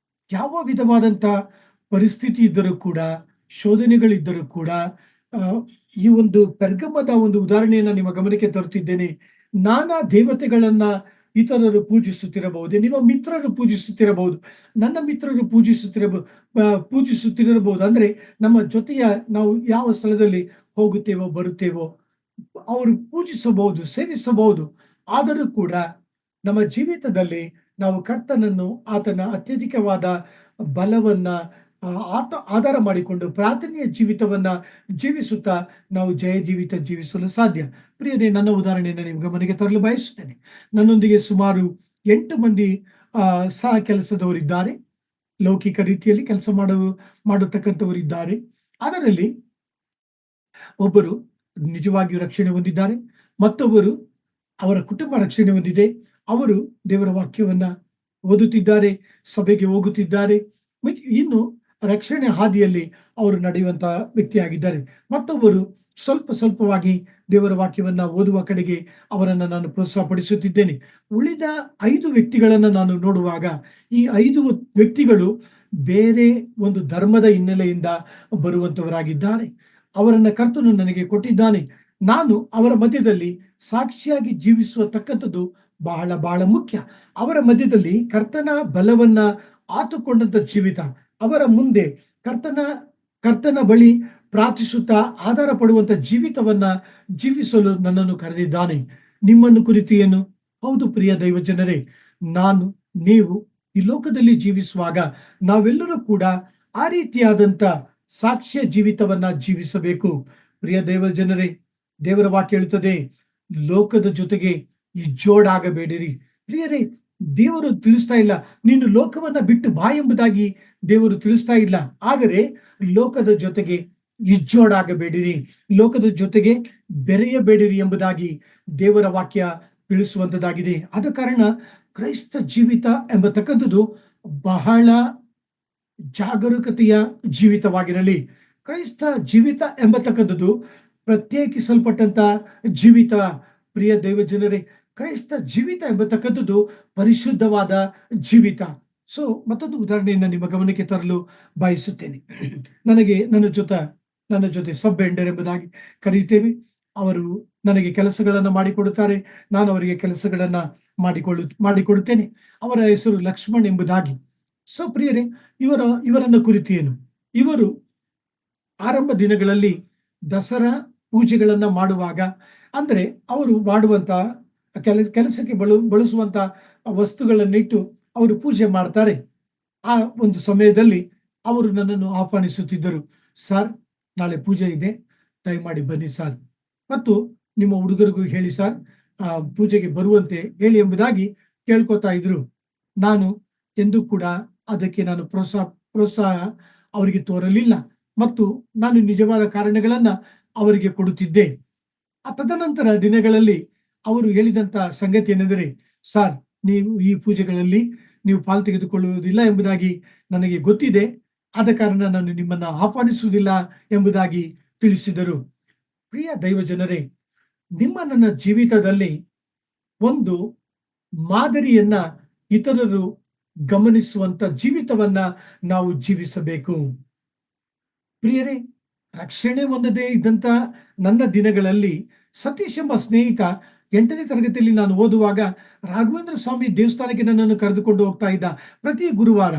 ಯಾವ ವಿಧವಾದಂತ ಪರಿಸ್ಥಿತಿ ಇದ್ದರೂ ಕೂಡ, ಶೋಧನೆಗಳಿದ್ದರೂ ಕೂಡ, ಆ, ಈ ಒಂದು ಪೆರ್ಗಮದ ಒಂದು ಉದಾಹರಣೆಯನ್ನ ನಿಮ್ಮ ಗಮನಕ್ಕೆ ತರುತ್ತಿದ್ದೇನೆ. ನಾನಾ ದೇವತೆಗಳನ್ನ ಇತರರು ಪೂಜಿಸುತ್ತಿರಬಹುದು, ನಿಮ್ಮ ಮಿತ್ರರು ಪೂಜಿಸುತ್ತಿರಬಹುದು, ನನ್ನ ಮಿತ್ರರು ಪೂಜಿಸುತ್ತಿರಬಹುದು. ಅಂದ್ರೆ ನಮ್ಮ ಜೊತೆಯ ನಾವು ಯಾವ ಸ್ಥಳದಲ್ಲಿ ಹೋಗುತ್ತೇವೋ ಬರುತ್ತೇವೋ ಅವರು ಪೂಜಿಸಬಹುದು, ಸೇವಿಸಬಹುದು. ಆದರೂ ಕೂಡ ನಮ್ಮ ಜೀವಿತದಲ್ಲಿ ನಾವು ಕರ್ತನನ್ನು, ಆತನ ಅತ್ಯಧಿಕವಾದ ಬಲವನ್ನ ಆಧಾರ ಮಾಡಿಕೊಂಡು ಪ್ರಾರ್ಥನೆಯ ಜೀವಿತವನ್ನ ಜೀವಿಸುತ್ತಾ ನಾವು ಜಯ ಜೀವಿತ ಜೀವಿಸಲು ಸಾಧ್ಯ. ಪ್ರಿಯರೇ, ನನ್ನ ಉದಾಹರಣೆಯನ್ನು ನಿಮ್ಮ ಗಮನಕ್ಕೆ ತರಲು ಬಯಸುತ್ತೇನೆ. ನನ್ನೊಂದಿಗೆ ಸುಮಾರು 8 ಮಂದಿ ಸಹ ಕೆಲಸದವರಿದ್ದಾರೆ. ಲೌಕಿಕ ರೀತಿಯಲ್ಲಿ ಕೆಲಸ ಮಾಡತಕ್ಕಂಥವರಿದ್ದಾರೆ. ಅದರಲ್ಲಿ ಒಬ್ಬರು ನಿಜವಾಗಿಯೂ ರಕ್ಷಣೆ ಹೊಂದಿದ್ದಾರೆ, ಮತ್ತೊಬ್ಬರು ಅವರ ಕುಟುಂಬ ರಕ್ಷಣೆ ಹೊಂದಿದೆ. ಅವರು ದೇವರ ವಾಕ್ಯವನ್ನ ಓದುತ್ತಿದ್ದಾರೆ, ಸಭೆಗೆ ಹೋಗುತ್ತಿದ್ದಾರೆ. ಇನ್ನು ರಕ್ಷಣೆ ಹಾದಿಯಲ್ಲಿ ಅವರು ನಡೆಯುವಂತಹ ವ್ಯಕ್ತಿಯಾಗಿದ್ದಾರೆ. ಮತ್ತೊಬ್ಬರು ಸ್ವಲ್ಪವಾಗಿ ದೇವರ ವಾಕ್ಯವನ್ನ ಓದುವ ಕಡೆಗೆ ಅವರನ್ನು ನಾನು ಪ್ರೋತ್ಸಾಹಪಡಿಸುತ್ತಿದ್ದೇನೆ. ಉಳಿದ 5 ವ್ಯಕ್ತಿಗಳನ್ನ ನಾನು ನೋಡುವಾಗ, ಈ 5 ವ್ಯಕ್ತಿಗಳು ಬೇರೆ ಒಂದು ಧರ್ಮದ ಹಿನ್ನೆಲೆಯಿಂದ ಬರುವಂತವರಾಗಿದ್ದಾರೆ. ಅವರನ್ನ ಕರ್ತನು ನನಗೆ ಕೊಟ್ಟಿದ್ದಾನೆ. ನಾನು ಅವರ ಮಧ್ಯದಲ್ಲಿ ಸಾಕ್ಷಿಯಾಗಿ ಜೀವಿಸುವತಕ್ಕಂಥದ್ದು ಬಹಳ ಬಹಳ ಮುಖ್ಯ. ಅವರ ಮಧ್ಯದಲ್ಲಿ ಕರ್ತನ ಬಲವನ್ನ ಆತುಕೊಂಡಂತ ಜೀವಿತ, ಅವರ ಮುಂದೆ ಕರ್ತನ ಬಳಿ ಪ್ರಾರ್ಥಿಸುತ್ತಾ ಆಧಾರ ಪಡುವಂತ ಜೀವಿತವನ್ನ ಜೀವಿಸಲು ನನ್ನನ್ನು ಕರೆದಿದ್ದಾನೆ. ನಿಮ್ಮನ್ನು ಕುರಿತು ಏನು? ಹೌದು ಪ್ರಿಯ ದೈವಜನರೇ, ನಾನು, ನೀವು ಈ ಲೋಕದಲ್ಲಿ ಜೀವಿಸುವಾಗ ನಾವೆಲ್ಲರೂ ಕೂಡ ಆ ರೀತಿಯಾದಂತ ಸಾಕ್ಷ್ಯ ಜೀವಿತವನ್ನ ಜೀವಿಸಬೇಕು. ಪ್ರಿಯ ದೈವಜನರೇ, ದೇವರ ವಾಕ್ಯ ಹೇಳುತ್ತದೆ, ಲೋಕದ ಜೊತೆಗೆ ಈ ಜೋಡಾಗಬೇಡಿರಿ. ಪ್ರಿಯರೇ, ದೇವರು ತಿಳಿಸ್ತಾ ಇಲ್ಲ ನೀನು ಲೋಕವನ್ನ ಬಿಟ್ಟು ಬಾ ಎಂಬುದಾಗಿ ದೇವರು ತಿಳಿಸ್ತಾ ಇಲ್ಲ. ಆದರೆ ಲೋಕದ ಜೊತೆಗೆ ಇಜ್ಜೋಡಾಗಬೇಡಿರಿ, ಲೋಕದ ಜೊತೆಗೆ ಬೆರೆಯಬೇಡಿರಿ ಎಂಬುದಾಗಿ ದೇವರ ವಾಕ್ಯ ತಿಳಿಸುವಂತದ್ದಾಗಿದೆ. ಆದ ಕಾರಣ ಕ್ರೈಸ್ತ ಜೀವಿತ ಎಂಬತಕ್ಕಂಥದ್ದು ಬಹಳ ಜಾಗರೂಕತೆಯ ಜೀವಿತವಾಗಿರಲಿ. ಕ್ರೈಸ್ತ ಜೀವಿತ ಎಂಬತಕ್ಕಂಥದ್ದು ಪ್ರತ್ಯೇಕಿಸಲ್ಪಟ್ಟಂತ ಜೀವಿತ. ಪ್ರಿಯ ದೈವಜನರೇ, ಕ್ರೈಸ್ತ ಜೀವಿತ ಎಂಬತಕ್ಕಂಥದ್ದು ಪರಿಶುದ್ಧವಾದ ಜೀವಿತ. ಸೊ ಮತ್ತೊಂದು ಉದಾಹರಣೆಯನ್ನು ನಿಮ್ಮ ಗಮನಕ್ಕೆ ತರಲು ಬಯಸುತ್ತೇನೆ. ನನ್ನ ಜೊತೆ ಸಬ್ ಎಂಡರ್ ಎಂಬುದಾಗಿ ಕರೆಯುತ್ತೇವೆ. ಅವರು ನನಗೆ ಕೆಲಸಗಳನ್ನ ಮಾಡಿಕೊಡುತ್ತಾರೆ, ನಾನು ಅವರಿಗೆ ಕೆಲಸಗಳನ್ನ ಮಾಡಿಕೊಡುತ್ತೇನೆ. ಅವರ ಹೆಸರು ಲಕ್ಷ್ಮಣ್ ಎಂಬುದಾಗಿ. ಸೊ ಪ್ರಿಯರೇ, ಇವರನ್ನ ಕುರಿತು ಏನು? ಇವರು ಆರಂಭ ದಿನಗಳಲ್ಲಿ ದಸರಾ ಪೂಜೆಗಳನ್ನ ಮಾಡುವಾಗ, ಅಂದ್ರೆ ಅವರು ಮಾಡುವಂತ ಕೆಲಸಕ್ಕೆ ಬಳಸುವಂತ ವಸ್ತುಗಳನ್ನಿಟ್ಟು ಅವರು ಪೂಜೆ ಮಾಡ್ತಾರೆ. ಆ ಒಂದು ಸಮಯದಲ್ಲಿ ಅವರು ನನ್ನನ್ನು ಆಹ್ವಾನಿಸುತ್ತಿದ್ದರು. ಸರ್, ನಾಳೆ ಪೂಜೆ ಇದೆ, ದಯಮಾಡಿ ಬನ್ನಿ ಸರ್, ಮತ್ತು ನಿಮ್ಮ ಹುಡುಗರಿಗೂ ಹೇಳಿ ಸರ್ ಪೂಜೆಗೆ ಬರುವಂತೆ ಹೇಳಿ ಎಂಬುದಾಗಿ ಕೇಳ್ಕೊತಾ ಇದ್ರು. ನಾನು ಎಂದೂ ಕೂಡ ಅದಕ್ಕೆ ನಾನು ಪ್ರೋತ್ಸಾಹ ಅವರಿಗೆ ತೋರಲಿಲ್ಲ ಮತ್ತು ನಾನು ನಿಜವಾದ ಕಾರಣಗಳನ್ನ ಅವರಿಗೆ ಕೊಡುತ್ತಿದ್ದೆ. ತದನಂತರ ದಿನಗಳಲ್ಲಿ ಅವರು ಹೇಳಿದಂತ ಸಂಗತಿ ಏನೆಂದರೆ, ಸರ್, ನೀವು ಈ ಪೂಜೆಗಳಲ್ಲಿ ನೀವು ಪಾಲು ತೆಗೆದುಕೊಳ್ಳುವುದಿಲ್ಲ ಎಂಬುದಾಗಿ ನನಗೆ ಗೊತ್ತಿದೆ, ಆದ ಕಾರಣ ನಾನು ನಿಮ್ಮನ್ನ ಆಹ್ವಾನಿಸುವುದಿಲ್ಲ ಎಂಬುದಾಗಿ ತಿಳಿಸಿದರು. ಪ್ರಿಯ ದೈವಜನರೇ, ನನ್ನ ಜೀವಿತದಲ್ಲಿ ಒಂದು ಮಾದರಿಯನ್ನ ಇತರರು ಗಮನಿಸುವಂತ ಜೀವಿತವನ್ನ ನಾವು ಜೀವಿಸಬೇಕು. ಪ್ರಿಯರೇ, ರಕ್ಷಣೆ ಹೊಂದದೇ ಇದ್ದಂತ ನನ್ನ ದಿನಗಳಲ್ಲಿ ಸತೀಶ್ ಎಂಬ ಸ್ನೇಹಿತ 8ನೇ ತರಗತಿಯಲ್ಲಿ ನಾನು ಓದುವಾಗ ರಾಘವೇಂದ್ರ ಸ್ವಾಮಿ ದೇವಸ್ಥಾನಕ್ಕೆ ನನ್ನನ್ನು ಕರೆದುಕೊಂಡು ಹೋಗ್ತಾ ಇದ್ದ. ಪ್ರತಿ ಗುರುವಾರ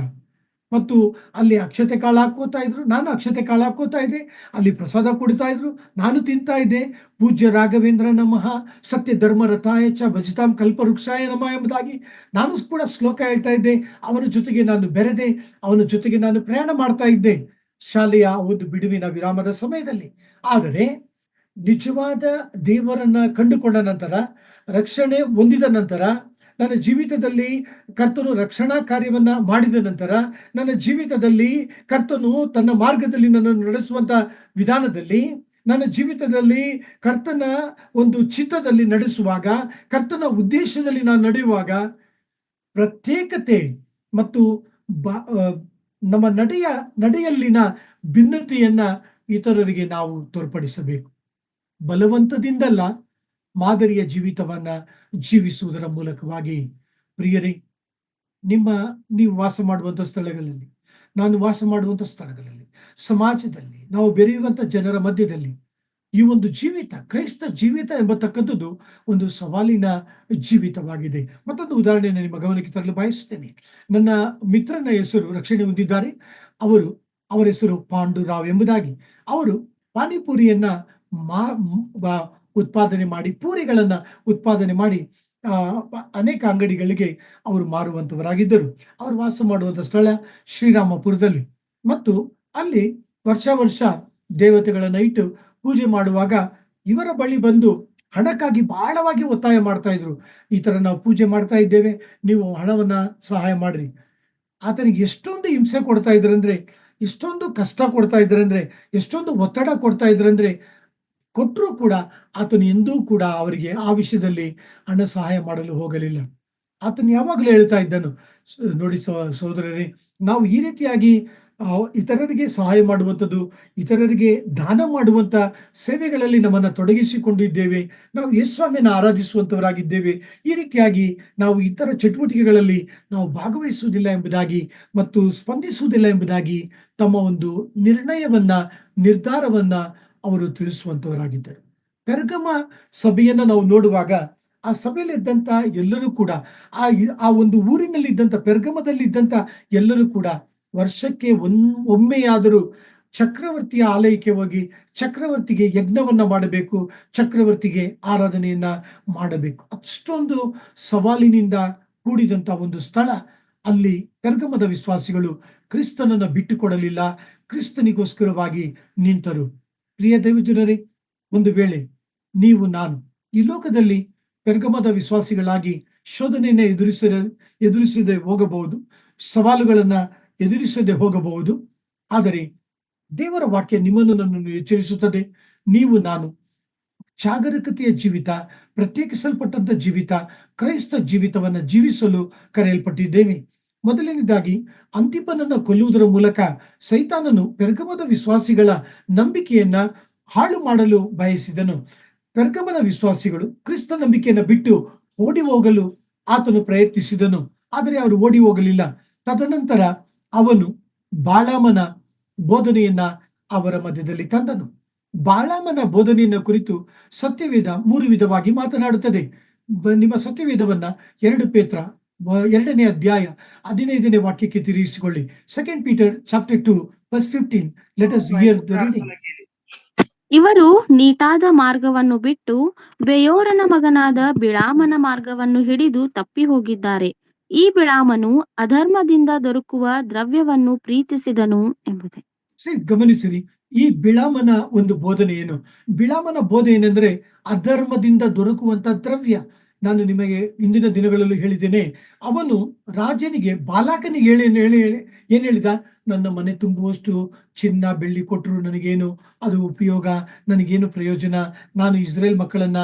ಮತ್ತು ಅಲ್ಲಿ ಅಕ್ಷತೆ ಕಾಳು ಹಾಕೋತಾ ಇದ್ರು, ನಾನು ಅಕ್ಷತೆ ಕಾಳು ಹಾಕೋತಾ ಇದ್ದೆ. ಅಲ್ಲಿ ಪ್ರಸಾದ ಕೊಡ್ತಾ ಇದ್ರು, ನಾನು ತಿಂತಾ ಇದ್ದೆ. ಪೂಜ್ಯ ರಾಘವೇಂದ್ರ ನಮಃ ಸತ್ಯ ಧರ್ಮ ರಥಾಯ ಚ ಭಜತಾಂ ಕಲ್ಪವೃಕ್ಷಾಯ ನಮಃ ಎಂಬುದಾಗಿ ನಾನು ಕೂಡ ಶ್ಲೋಕ ಹೇಳ್ತಾ ಇದ್ದೆ. ಅವನ ಜೊತೆಗೆ ನಾನು ಬೆರೆದೆ, ಅವನ ಜೊತೆಗೆ ನಾನು ಪ್ರಯಾಣ ಮಾಡ್ತಾ ಇದ್ದೆ ಶಾಲೆಯ ಒಂದು ಬಿಡುವಿನ ವಿರಾಮದ ಸಮಯದಲ್ಲಿ. ಆದರೆ ನಿಜವಾದ ದೇವರನ್ನ ಕಂಡುಕೊಂಡ ನಂತರ, ರಕ್ಷಣೆ ಹೊಂದಿದ ನಂತರ, ನನ್ನ ಜೀವಿತದಲ್ಲಿ ಕರ್ತನು ರಕ್ಷಣಾ ಕಾರ್ಯವನ್ನ ಮಾಡಿದ ನಂತರ, ನನ್ನ ಜೀವಿತದಲ್ಲಿ ಕರ್ತನು ತನ್ನ ಮಾರ್ಗದಲ್ಲಿ ನನ್ನನ್ನು ನಡೆಸುವಂತ ವಿಧಾನದಲ್ಲಿ, ನನ್ನ ಜೀವಿತದಲ್ಲಿ ಕರ್ತನ ಒಂದು ಚಿತ್ತದಲ್ಲಿ ನಡೆಸುವಾಗ, ಕರ್ತನ ಉದ್ದೇಶದಲ್ಲಿ ನಾನು ನಡೆಯುವಾಗ ಪ್ರತ್ಯೇಕತೆ ಮತ್ತು ನಮ್ಮ ನಡೆಯಲ್ಲಿನ ಭಿನ್ನತೆಯನ್ನ ಇತರರಿಗೆ ನಾವು ತೋರ್ಪಡಿಸಬೇಕು. ಬಲವಂತದಿಂದಲ್ಲ, ಮಾದರಿಯ ಜೀವಿತವನ್ನ ಜೀವಿಸುವುದರ ಮೂಲಕವಾಗಿ. ಪ್ರಿಯರೇ, ನೀವು ವಾಸ ಮಾಡುವಂಥ ಸ್ಥಳಗಳಲ್ಲಿ, ನಾನು ವಾಸ ಮಾಡುವಂಥ ಸ್ಥಳಗಳಲ್ಲಿ, ಸಮಾಜದಲ್ಲಿ, ನಾವು ಬೆರೆಯುವಂಥ ಜನರ ಮಧ್ಯದಲ್ಲಿ ಈ ಒಂದು ಜೀವಿತ, ಕ್ರೈಸ್ತ ಜೀವಿತ ಎಂಬತಕ್ಕಂಥದ್ದು ಒಂದು ಸವಾಲಿನ ಜೀವಿತವಾಗಿದೆ. ಮತ್ತೊಂದು ಉದಾಹರಣೆಯನ್ನು ನಿಮ್ಮ ಗಮನಕ್ಕೆ ತರಲು ಬಯಸುತ್ತೇನೆ. ನನ್ನ ಮಿತ್ರನ ಹೆಸರು ರಕ್ಷಣೆ ಹೊಂದಿದ್ದಾರೆ. ಅವರ ಹೆಸರು ಪಾಂಡುರಾವ್ ಎಂಬುದಾಗಿ. ಅವರು ಪಾನಿಪುರಿಯನ್ನ ಉತ್ಪಾದನೆ ಮಾಡಿ, ಪೂರಿಗಳನ್ನ ಉತ್ಪಾದನೆ ಮಾಡಿ ಅನೇಕ ಅಂಗಡಿಗಳಿಗೆ ಅವರು ಮಾರುವಂತವರಾಗಿದ್ದರು. ಅವರು ವಾಸ ಮಾಡುವಂಥ ಸ್ಥಳ ಶ್ರೀರಾಮಪುರದಲ್ಲಿ. ಮತ್ತು ಅಲ್ಲಿ ವರ್ಷ ದೇವತೆಗಳನ್ನ ಇಟ್ಟು ಪೂಜೆ ಮಾಡುವಾಗ ಇವರ ಬಳಿ ಬಂದು ಹಣಕ್ಕಾಗಿ ಬಹಳವಾಗಿ ಒತ್ತಾಯ ಮಾಡ್ತಾ ಇದ್ರು. ಈ ತರ ನಾವು ಪೂಜೆ ಮಾಡ್ತಾ ಇದ್ದೇವೆ, ನೀವು ಹಣವನ್ನ ಸಹಾಯ ಮಾಡ್ರಿ. ಆತನಿಗೆ ಎಷ್ಟೊಂದು ಹಿಂಸೆ ಕೊಡ್ತಾ ಇದ್ರಂದ್ರೆ, ಎಷ್ಟೊಂದು ಕಷ್ಟ ಕೊಡ್ತಾ ಇದ್ರಂದ್ರೆ, ಎಷ್ಟೊಂದು ಒತ್ತಡ ಕೊಡ್ತಾ ಇದ್ರಂದ್ರೆ, ಕೊಟ್ಟರೂ ಕೂಡ ಆತನು ಎಂದೂ ಕೂಡ ಅವರಿಗೆ ಆ ವಿಷಯದಲ್ಲಿ ಹಣ ಸಹಾಯ ಮಾಡಲು ಹೋಗಲಿಲ್ಲ. ಆತನು ಯಾವಾಗಲೂ ಹೇಳ್ತಾ ಇದ್ದನು, ನೋಡಿ ಸಹೋದರರೇ, ನಾವು ಈ ರೀತಿಯಾಗಿ ಇತರರಿಗೆ ಸಹಾಯ ಮಾಡುವಂಥದ್ದು, ಇತರರಿಗೆ ದಾನ ಮಾಡುವಂಥ ಸೇವೆಗಳಲ್ಲಿ ನಮ್ಮನ್ನು ತೊಡಗಿಸಿಕೊಂಡಿದ್ದೇವೆ. ನಾವು ಯೇಸುಸ್ವಾಮಿಯನ್ನು ಆರಾಧಿಸುವಂಥವರಾಗಿದ್ದೇವೆ. ಈ ರೀತಿಯಾಗಿ ನಾವು ಇತರ ಚಟುವಟಿಕೆಗಳಲ್ಲಿ ನಾವು ಭಾಗವಹಿಸುವುದಿಲ್ಲ ಎಂಬುದಾಗಿ ಮತ್ತು ಸ್ಪಂದಿಸುವುದಿಲ್ಲ ಎಂಬುದಾಗಿ ತಮ್ಮ ಒಂದು ನಿರ್ಧಾರವನ್ನ ಅವರು ತಿಳಿಸುವಂಥವರಾಗಿದ್ದರು. ಪೆರ್ಗಮ ಸಭೆಯನ್ನು ನಾವು ನೋಡುವಾಗ ಆ ಸಭೆಯಲ್ಲಿ ಇದ್ದಂಥ ಎಲ್ಲರೂ ಕೂಡ, ಆ ಒಂದು ಊರಿನಲ್ಲಿ ಇದ್ದಂಥ, ಪೆರ್ಗಮದಲ್ಲಿ ಇದ್ದಂಥ ಎಲ್ಲರೂ ಕೂಡ ವರ್ಷಕ್ಕೆ ಒಮ್ಮೆಯಾದರೂ ಚಕ್ರವರ್ತಿಯ ಆಲಯಕ್ಕೆ ಹೋಗಿ ಚಕ್ರವರ್ತಿಗೆ ಯಜ್ಞವನ್ನ ಮಾಡಬೇಕು, ಚಕ್ರವರ್ತಿಗೆ ಆರಾಧನೆಯನ್ನ ಮಾಡಬೇಕು. ಅಷ್ಟೊಂದು ಸವಾಲಿನಿಂದ ಕೂಡಿದಂತ ಒಂದು ಸ್ಥಳ. ಅಲ್ಲಿ ಪೆರ್ಗಮದ ವಿಶ್ವಾಸಿಗಳು ಕ್ರಿಸ್ತನನ್ನ ಬಿಟ್ಟುಕೊಡಲಿಲ್ಲ, ಕ್ರಿಸ್ತನಿಗೋಸ್ಕರವಾಗಿ ನಿಂತರು. ಪ್ರಿಯ ದೈವಜನರೇ, ಒಂದು ವೇಳೆ ನೀವು ನಾನು ಈ ಲೋಕದಲ್ಲಿ ಪೆರ್ಗಮದ ವಿಶ್ವಾಸಿಗಳಾಗಿ ಶೋಧನೆಯನ್ನ ಎದುರಿಸದೆ ಹೋಗಬಹುದು, ಸವಾಲುಗಳನ್ನ ಎದುರಿಸದೆ ಹೋಗಬಹುದು. ಆದರೆ ದೇವರ ವಾಕ್ಯ ನಿಮ್ಮನ್ನು ನನ್ನನ್ನು ಎಚ್ಚರಿಸುತ್ತದೆ. ನೀವು ನಾನು ಜಾಗರೂಕತೆಯ ಜೀವಿತ, ಪ್ರತ್ಯೇಕಿಸಲ್ಪಟ್ಟಂತ ಜೀವಿತ, ಕ್ರೈಸ್ತ ಜೀವಿತವನ್ನ ಜೀವಿಸಲು ಕರೆಯಲ್ಪಟ್ಟಿದ್ದೇವೆ. ಮೊದಲನೇದಾಗಿ, ಅಂತಿಪನನ್ನ ಕೊಲ್ಲುವುದರ ಮೂಲಕ ಸೈತಾನನು ಪೆರ್ಗಮದ ವಿಶ್ವಾಸಿಗಳ ನಂಬಿಕೆಯನ್ನ ಹಾಳು ಮಾಡಲು ಬಯಸಿದನು. ಪೆರ್ಗಮದ ವಿಶ್ವಾಸಿಗಳು ಕ್ರಿಸ್ತ ನಂಬಿಕೆಯನ್ನ ಬಿಟ್ಟು ಓಡಿ ಹೋಗಲು ಆತನು ಪ್ರಯತ್ನಿಸಿದನು, ಆದರೆ ಅವರು ಓಡಿ ಹೋಗಲಿಲ್ಲ. ತದನಂತರ ಅವನು ಬಾಳಾಮನ ಬೋಧನೆಯನ್ನ ಅವರ ಮಧ್ಯದಲ್ಲಿ ತಂದನು. ಬಾಳಾಮನ ಬೋಧನೆಯನ್ನ ಕುರಿತು ಸತ್ಯವೇದ 3 ವಿಧವಾಗಿ ಮಾತನಾಡುತ್ತದೆ. ನಿಮ್ಮ ಸತ್ಯವೇದವನ್ನ 2 ಪೇತ್ರ 2ನೇ ಅಧ್ಯಾಯ 15ನೇ ವಾಕ್ಯಕ್ಕೆ ತಿರುಗಿಸಿಕೊಳ್ಳಿ. 2 Peter chapter 2 verse 15. Let us hear the reading. ಇವರು ನೀಟಾದ ಮಾರ್ಗವನ್ನು ಬಿಟ್ಟು ಬೆಯೋರನ ಮಗನಾದ ಬಿಳಾಮನ ಮಾರ್ಗವನ್ನು ಹಿಡಿದು ತಪ್ಪಿ ಹೋಗಿದ್ದಾರೆ. ಈ ಬಿಳಾಮನು ಅಧರ್ಮದಿಂದ ದೊರಕುವ ದ್ರವ್ಯವನ್ನು ಪ್ರೀತಿಸಿದನು ಎಂಬುದೇ. ಗಮನಿಸಿರಿ, ಈ ಬಿಳಾಮನ ಒಂದು ಬೋಧನೆ ಏನು? ಬಿಳಾಮನ ಬೋಧನೆ ಏನೆಂದ್ರೆ ಅಧರ್ಮದಿಂದ ದೊರಕುವಂತ ದ್ರವ್ಯ. ನಾನು ನಿಮಗೆ ಇಂದಿನ ದಿನಗಳಲ್ಲಿ ಹೇಳಿದ್ದೇನೆ, ಅವನು ರಾಜನಿಗೆ, ಬಾಲಾಕನಿಗೆ ಏನ್ ಹೇಳಿದ? ನನ್ನ ಮನೆ ತುಂಬುವಷ್ಟು ಚಿನ್ನ ಬೆಳ್ಳಿ ಕೊಟ್ಟರು ನನಗೇನು ಅದು ಉಪಯೋಗ, ನನಗೇನು ಪ್ರಯೋಜನ, ನಾನು ಇಸ್ರೇಲ್ ಮಕ್ಕಳನ್ನ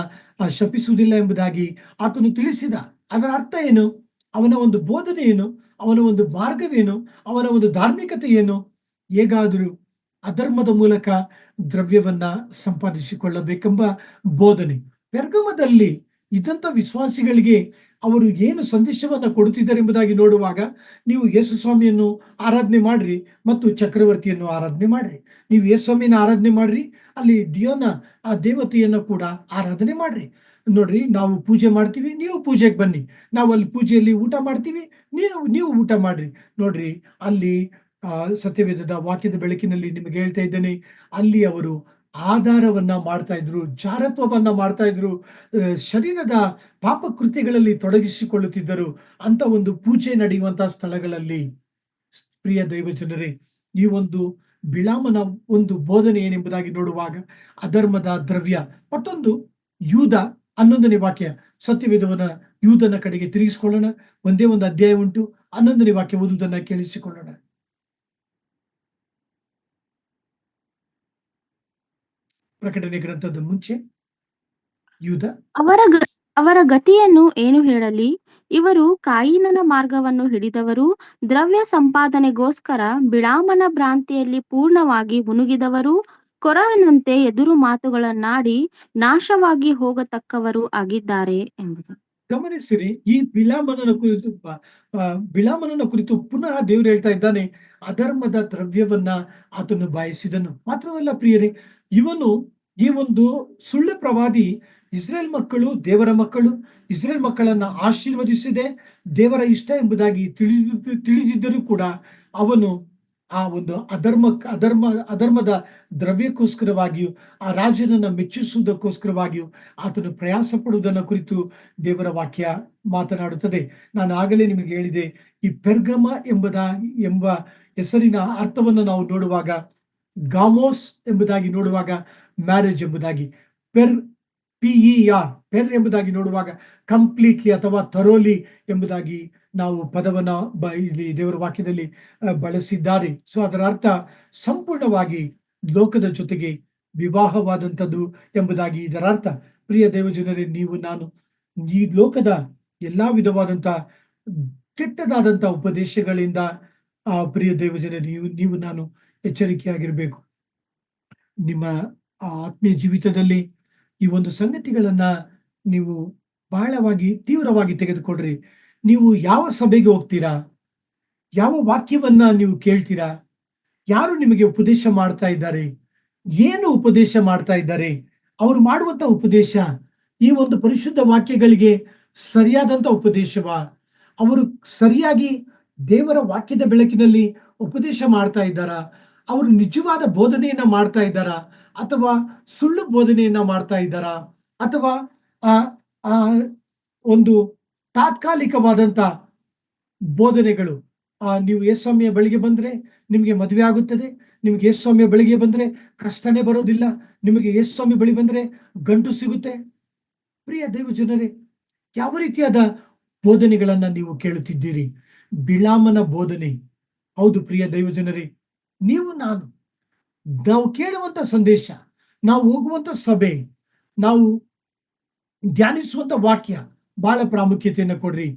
ಶಪಿಸುವುದಿಲ್ಲ ಎಂಬುದಾಗಿ ಆತನು ತಿಳಿಸಿದ. ಅದರ ಅರ್ಥ ಏನು? ಅವನ ಒಂದು ಬೋಧನೆ ಏನು? ಅವನ ಒಂದು ಮಾರ್ಗವೇನು? ಅವನ ಒಂದು ಧಾರ್ಮಿಕತೆ ಏನು? ಹೇಗಾದರೂ ಅಧರ್ಮದ ಮೂಲಕ ದ್ರವ್ಯವನ್ನ ಸಂಪಾದಿಸಿಕೊಳ್ಳಬೇಕೆಂಬ ಬೋಧನೆ. ಪೆರ್ಗಮದಲ್ಲಿ ಇದ್ದಂಥ ವಿಶ್ವಾಸಿಗಳಿಗೆ ಅವರು ಏನು ಸಂದೇಶವನ್ನ ಕೊಡುತ್ತಿದ್ದಾರೆ ಎಂಬುದಾಗಿ ನೋಡುವಾಗ, ನೀವು ಯೇಸುಸ್ವಾಮಿಯನ್ನು ಆರಾಧನೆ ಮಾಡ್ರಿ ಮತ್ತು ಚಕ್ರವರ್ತಿಯನ್ನು ಆರಾಧನೆ ಮಾಡ್ರಿ. ನೀವು ಯೇಸುಸ್ವಾಮಿಯನ್ನು ಆರಾಧನೆ ಮಾಡ್ರಿ, ಅಲ್ಲಿ ದಿಯೋನ ಆ ದೇವತೆಯನ್ನು ಕೂಡ ಆರಾಧನೆ ಮಾಡ್ರಿ. ನೋಡ್ರಿ, ನಾವು ಪೂಜೆ ಮಾಡ್ತೀವಿ, ನೀವು ಪೂಜೆಗೆ ಬನ್ನಿ. ನಾವು ಅಲ್ಲಿ ಪೂಜೆಯಲ್ಲಿ ಊಟ ಮಾಡ್ತೀವಿ, ನೀವು ಊಟ ಮಾಡ್ರಿ. ನೋಡ್ರಿ, ಅಲ್ಲಿ ಸತ್ಯವೇದದ ವಾಕ್ಯದ ಬೆಳಕಿನಲ್ಲಿ ನಿಮಗೆ ಹೇಳ್ತಾ ಇದ್ದೇನೆ, ಅಲ್ಲಿ ಅವರು ಆಧಾರವನ್ನ ಮಾಡ್ತಾ ಇದ್ರು, ಜಾರತ್ವವನ್ನ ಮಾಡ್ತಾ ಇದ್ರು, ಶರೀರದ ಪಾಪ ಕೃತ್ಯಗಳಲ್ಲಿ ತೊಡಗಿಸಿಕೊಳ್ಳುತ್ತಿದ್ದರು. ಅಂತ ಒಂದು ಪೂಜೆ ನಡೆಯುವಂತಹ ಸ್ಥಳಗಳಲ್ಲಿ ಪ್ರಿಯ ದೈವಜನರೇ, ಈ ಒಂದು ಬಿಳಾಮನ ಒಂದು ಬೋಧನೆ ಏನೆಂಬುದಾಗಿ ನೋಡುವಾಗ ಅಧರ್ಮದ ದ್ರವ್ಯ, ಮತ್ತೊಂದು ಯೂದ 11ನೇ ವಾಕ್ಯ. ಸತ್ಯವೇದವನ್ನ ಯೂದನ ಕಡೆಗೆ ತಿರುಗಿಸಿಕೊಳ್ಳೋಣ. ಒಂದೇ ಒಂದು ಅಧ್ಯಾಯ ಉಂಟು. 11ನೇ ವಾಕ್ಯ ಓದುವುದನ್ನ ಕೇಳಿಸಿಕೊಳ್ಳೋಣ. ಪ್ರಕಟಣೆ ಗ್ರಂಥದ ಮುಂಚೆ ಯೂದ. ಅವರ ಗ- ಅವರ ಗತಿಯನ್ನು ಏನು ಹೇಳಲಿ? ಇವರು ಕಾಯಿನನ ಮಾರ್ಗವನ್ನು ಹಿಡಿದವರು, ದ್ರವ್ಯ ಸಂಪಾದನೆಗೋಸ್ಕರ ಬಿಳಾಮನ ಭ್ರಾಂತಿಯಲ್ಲಿ ಪೂರ್ಣವಾಗಿ ಮುನುಗಿದವರು, ಕೊರಹನಂತೆ ಎದುರು ಮಾತುಗಳನ್ನಾಡಿ ನಾಶವಾಗಿ ಹೋಗತಕ್ಕವರು ಆಗಿದ್ದಾರೆ ಎಂಬುದು. ಗಮನಿಸಿರಿ, ಈ ಬಿಳಾಮನನ ಕುರಿತು ಪುನಃ ದೇವರು ಹೇಳ್ತಾ ಇದ್ದಾನೆ, ಅಧರ್ಮದ ದ್ರವ್ಯವನ್ನ ಆತನು ಬಯಸಿದನು. ಮಾತ್ರವಲ್ಲ ಪ್ರಿಯರೇ, ಇವನು ಈ ಒಂದು ಸುಳ್ಳು ಪ್ರವಾದಿ ಇಸ್ರೇಲ್ ಮಕ್ಕಳು ದೇವರ ಮಕ್ಕಳು, ಇಸ್ರೇಲ್ ಮಕ್ಕಳನ್ನ ಆಶೀರ್ವದಿಸಿದೆ ದೇವರ ಇಷ್ಟ ಎಂಬುದಾಗಿ ತಿಳಿದಿದ್ದರೂ ಕೂಡ ಅವನು ಆ ಒಂದು ಅಧರ್ಮದ ದ್ರವ್ಯಕ್ಕೋಸ್ಕರವಾಗಿಯೂ ಆ ರಾಜನನ್ನ ಮೆಚ್ಚಿಸುವುದಕ್ಕೋಸ್ಕರವಾಗಿಯೂ ಆತನು ಪ್ರಯಾಸ ಪಡುವುದನ್ನು ಕುರಿತು ದೇವರ ವಾಕ್ಯ ಮಾತನಾಡುತ್ತದೆ. ನಾನು ಆಗಲೇ ನಿಮಗೆ ಹೇಳಿದೆ, ಈ ಪೆರ್ಗಮ ಎಂಬ ಹೆಸರಿನ ಅರ್ಥವನ್ನು ನಾವು ನೋಡುವಾಗ, ಗಾಮೋಸ್ ಎಂಬುದಾಗಿ ನೋಡುವಾಗ ಮ್ಯಾರೇಜ್ ಎಂಬುದಾಗಿ, ಪೆರ್ ಪೆರ್ ಎಂಬುದಾಗಿ ನೋಡುವಾಗ ಕಂಪ್ಲೀಟ್ಲಿ ಅಥವಾ ಥರೋಲಿ ಎಂಬುದಾಗಿ ನಾವು ಪದವನ್ನ ಇಲ್ಲಿ ದೇವರ ವಾಕ್ಯದಲ್ಲಿ ಬಳಸಿದ್ದಾರೆ. ಸೊ ಅದರ ಅರ್ಥ ಸಂಪೂರ್ಣವಾಗಿ ಲೋಕದ ಜೊತೆಗೆ ವಿವಾಹವಾದಂಥದ್ದು ಎಂಬುದಾಗಿ ಇದರ ಅರ್ಥ. ಪ್ರಿಯ ದೇವಜನರೇ, ನೀವು ನಾನು ಈ ಲೋಕದ ಎಲ್ಲಾ ವಿಧವಾದಂತ ಕೆಟ್ಟದಾದಂತ ಉಪದೇಶಗಳಿಂದ ಪ್ರಿಯ ದೇವಜನರೇ, ನೀವು ನಾನು ಎಚ್ಚರಿಕೆಯಾಗಿರ್ಬೇಕು. ನಿಮ್ಮ ಆತ್ಮೀಯ ಜೀವಿತದಲ್ಲಿ ಈ ಒಂದು ಸಂಗತಿಗಳನ್ನ ನೀವು ಬಹಳವಾಗಿ ತೀವ್ರವಾಗಿ ತೆಗೆದುಕೊಡ್ರಿ. ನೀವು ಯಾವ ಸಭೆಗೆ ಹೋಗ್ತೀರಾ? ಯಾವ ವಾಕ್ಯವನ್ನ ನೀವು ಕೇಳ್ತೀರಾ? ಯಾರು ನಿಮಗೆ ಉಪದೇಶ ಮಾಡ್ತಾ ಇದ್ದಾರೆ? ಏನು ಉಪದೇಶ ಮಾಡ್ತಾ ಇದ್ದಾರೆ? ಅವರು ಮಾಡುವಂತ ಉಪದೇಶ ಈ ಒಂದು ಪರಿಶುದ್ಧ ವಾಕ್ಯಗಳಿಗೆ ಸರಿಯಾದಂತ ಉಪದೇಶವಾ? ಅವರು ಸರಿಯಾಗಿ ದೇವರ ವಾಕ್ಯದ ಬೆಳಕಿನಲ್ಲಿ ಉಪದೇಶ ಮಾಡ್ತಾ ಇದ್ದಾರಾ? ಅವರು ನಿಜವಾದ ಬೋಧನೆಯನ್ನ ಮಾಡ್ತಾ ಇದ್ದಾರಾ? ಅಥವಾ ಸುಳ್ಳು ಬೋಧನೆಯನ್ನ ಮಾಡ್ತಾ ಇದ್ದಾರಾ? ಅಥವಾ ಆ ಆ ಒಂದು ತಾತ್ಕಾಲಿಕವಾದಂತ ಬೋಧನೆಗಳು, ನೀವು ಯೇಸುಸ್ವಾಮಿಯ ಬಳಿಗೆ ಬಂದ್ರೆ ನಿಮಗೆ ಮದುವೆ ಆಗುತ್ತದೆ, ನಿಮಗೆ ಯೇಸುಸ್ವಾಮಿಯ ಬಳಿಗೆ ಬಂದ್ರೆ ಕಷ್ಟನೇ ಬರೋದಿಲ್ಲ, ನಿಮಗೆ ಯೇಸುಸ್ವಾಮಿ ಬಳಿ ಬಂದ್ರೆ ಗಂಟು ಸಿಗುತ್ತೆ. ಪ್ರಿಯ ದೈವ ಜನರೇ, ಯಾವ ರೀತಿಯಾದ ಬೋಧನೆಗಳನ್ನ ನೀವು ಕೇಳುತ್ತಿದ್ದೀರಿ? ಬಿಳಾಮನ ಬೋಧನೆ. ಹೌದು ಪ್ರಿಯ ದೈವ ಜನರೇ, ನಾವು ಕೇಳುವಂತ ಸಂದೇಶ, ನಾವು ಹೋಗುವಂತ ಸಭೆ, ನಾವು ಧ್ಯಾನಿಸುವಂತ ವಾಕ್ಯ ಬಹಳ ಪ್ರಾಮುಖ್ಯತೆಯನ್ನು ಕೊಡ್ರಿ.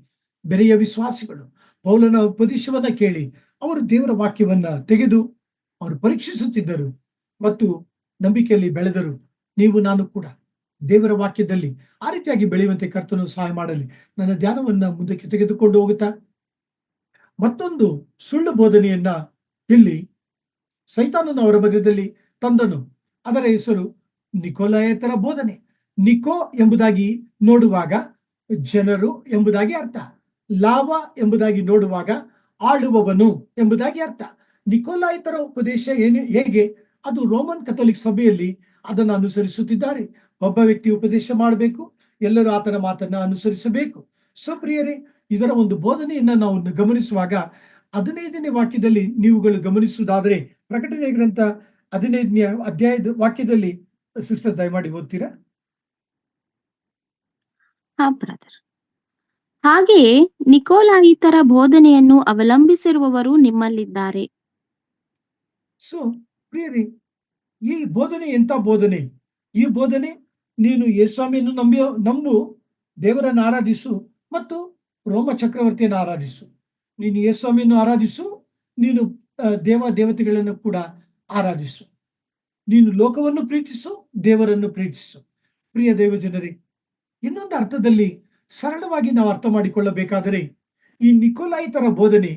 ಬೆರೆಯ ವಿಶ್ವಾಸಿಗಳು ಪೌಲನ ಉಪದೇಶವನ್ನ ಕೇಳಿ ಅವರು ದೇವರ ವಾಕ್ಯವನ್ನ ತೆಗೆದು ಅವರು ಪರೀಕ್ಷಿಸುತ್ತಿದ್ದರು ಮತ್ತು ನಂಬಿಕೆಯಲ್ಲಿ ಬೆಳೆದರು. ನೀವು ನಾನು ಕೂಡ ದೇವರ ವಾಕ್ಯದಲ್ಲಿ ಆ ರೀತಿಯಾಗಿ ಬೆಳೆಯುವಂತೆ ಕರ್ತನು ಸಹಾಯ ಮಾಡಲಿ. ನನ್ನ ಧ್ಯಾನವನ್ನ ಮುಂದಕ್ಕೆ ತೆಗೆದುಕೊಂಡು ಹೋಗುತ್ತಾ ಮತ್ತೊಂದು ಸುಳ್ಳು ಬೋಧನೆಯನ್ನ ಇಲ್ಲಿ ಸೈತಾನನು ಅವರ ಮಧ್ಯದಲ್ಲಿ ತಂದನು. ಅದರ ಹೆಸರು ನಿಕೋಲಾಯತರ ಬೋಧನೆ. ನಿಕೋ ಎಂಬುದಾಗಿ ನೋಡುವಾಗ ಜನರು ಎಂಬುದಾಗಿ ಅರ್ಥ, ಲಾವ ಎಂಬುದಾಗಿ ನೋಡುವಾಗ ಆಳುವವನು ಎಂಬುದಾಗಿ ಅರ್ಥ. ನಿಕೋಲಾಯಿತರ ಉಪದೇಶ ಹೇಗೆ? ಅದು ರೋಮನ್ ಕಥೋಲಿಕ್ ಸಭೆಯಲ್ಲಿ ಅದನ್ನು ಅನುಸರಿಸುತ್ತಿದ್ದಾರೆ. ಒಬ್ಬ ವ್ಯಕ್ತಿ ಉಪದೇಶ ಮಾಡಬೇಕು, ಎಲ್ಲರೂ ಆತನ ಮಾತನ್ನ ಅನುಸರಿಸಬೇಕು. ಪ್ರಿಯರೇ, ಇದರ ಒಂದು ಬೋಧನೆಯನ್ನ ನಾವು ಗಮನಿಸುವಾಗ 15ನೇ ವಾಕ್ಯದಲ್ಲಿ ನೀವುಗಳು ಗಮನಿಸುವುದಾದರೆ, ಪ್ರಕಟಣೆ ಗ್ರಂಥ 15ನೇ ಅಧ್ಯಾಯದ ವಾಕ್ಯದಲ್ಲಿ ಸಿಸ್ಟರ್ ದಯಮಾಡಿ ಓದ್ತೀರಾ? ಹಾ ಬ್ರದರ್. ಹಾಗೆಯೇ ನಿಕೋಲಾಯಿತರ ಬೋಧನೆಯನ್ನು ಅವಲಂಬಿಸಿರುವವರು ನಿಮ್ಮಲ್ಲಿದ್ದಾರೆ. ಸೊ ಪ್ರಿಯರೇ, ಈ ಬೋಧನೆ ಎಂತ ಬೋಧನೆ? ಈ ಬೋಧನೆ, ನೀನು ಯೇಸುಸ್ವಾಮಿಯನ್ನು ನಂಬು, ದೇವರನ್ನು ಆರಾಧಿಸು ಮತ್ತು ರೋಮ ಚಕ್ರವರ್ತಿಯನ್ನು ಆರಾಧಿಸು. ನೀನು ಯೇಸುಸ್ವಾಮಿಯನ್ನು ಆರಾಧಿಸು, ನೀನು ದೇವತೆಗಳನ್ನು ಕೂಡ ಆರಾಧಿಸು. ನೀನು ಲೋಕವನ್ನು ಪ್ರೀತಿಸು, ದೇವರನ್ನು ಪ್ರೀತಿಸು. ಪ್ರಿಯ ದೇವ ಜನರೇ, ಇನ್ನೊಂದು ಅರ್ಥದಲ್ಲಿ ಸರಳವಾಗಿ ನಾವು ಅರ್ಥ ಮಾಡಿಕೊಳ್ಳಬೇಕಾದರೆ, ಈ ನಿಕೋಲಾಯಿತರ ಬೋಧನೆ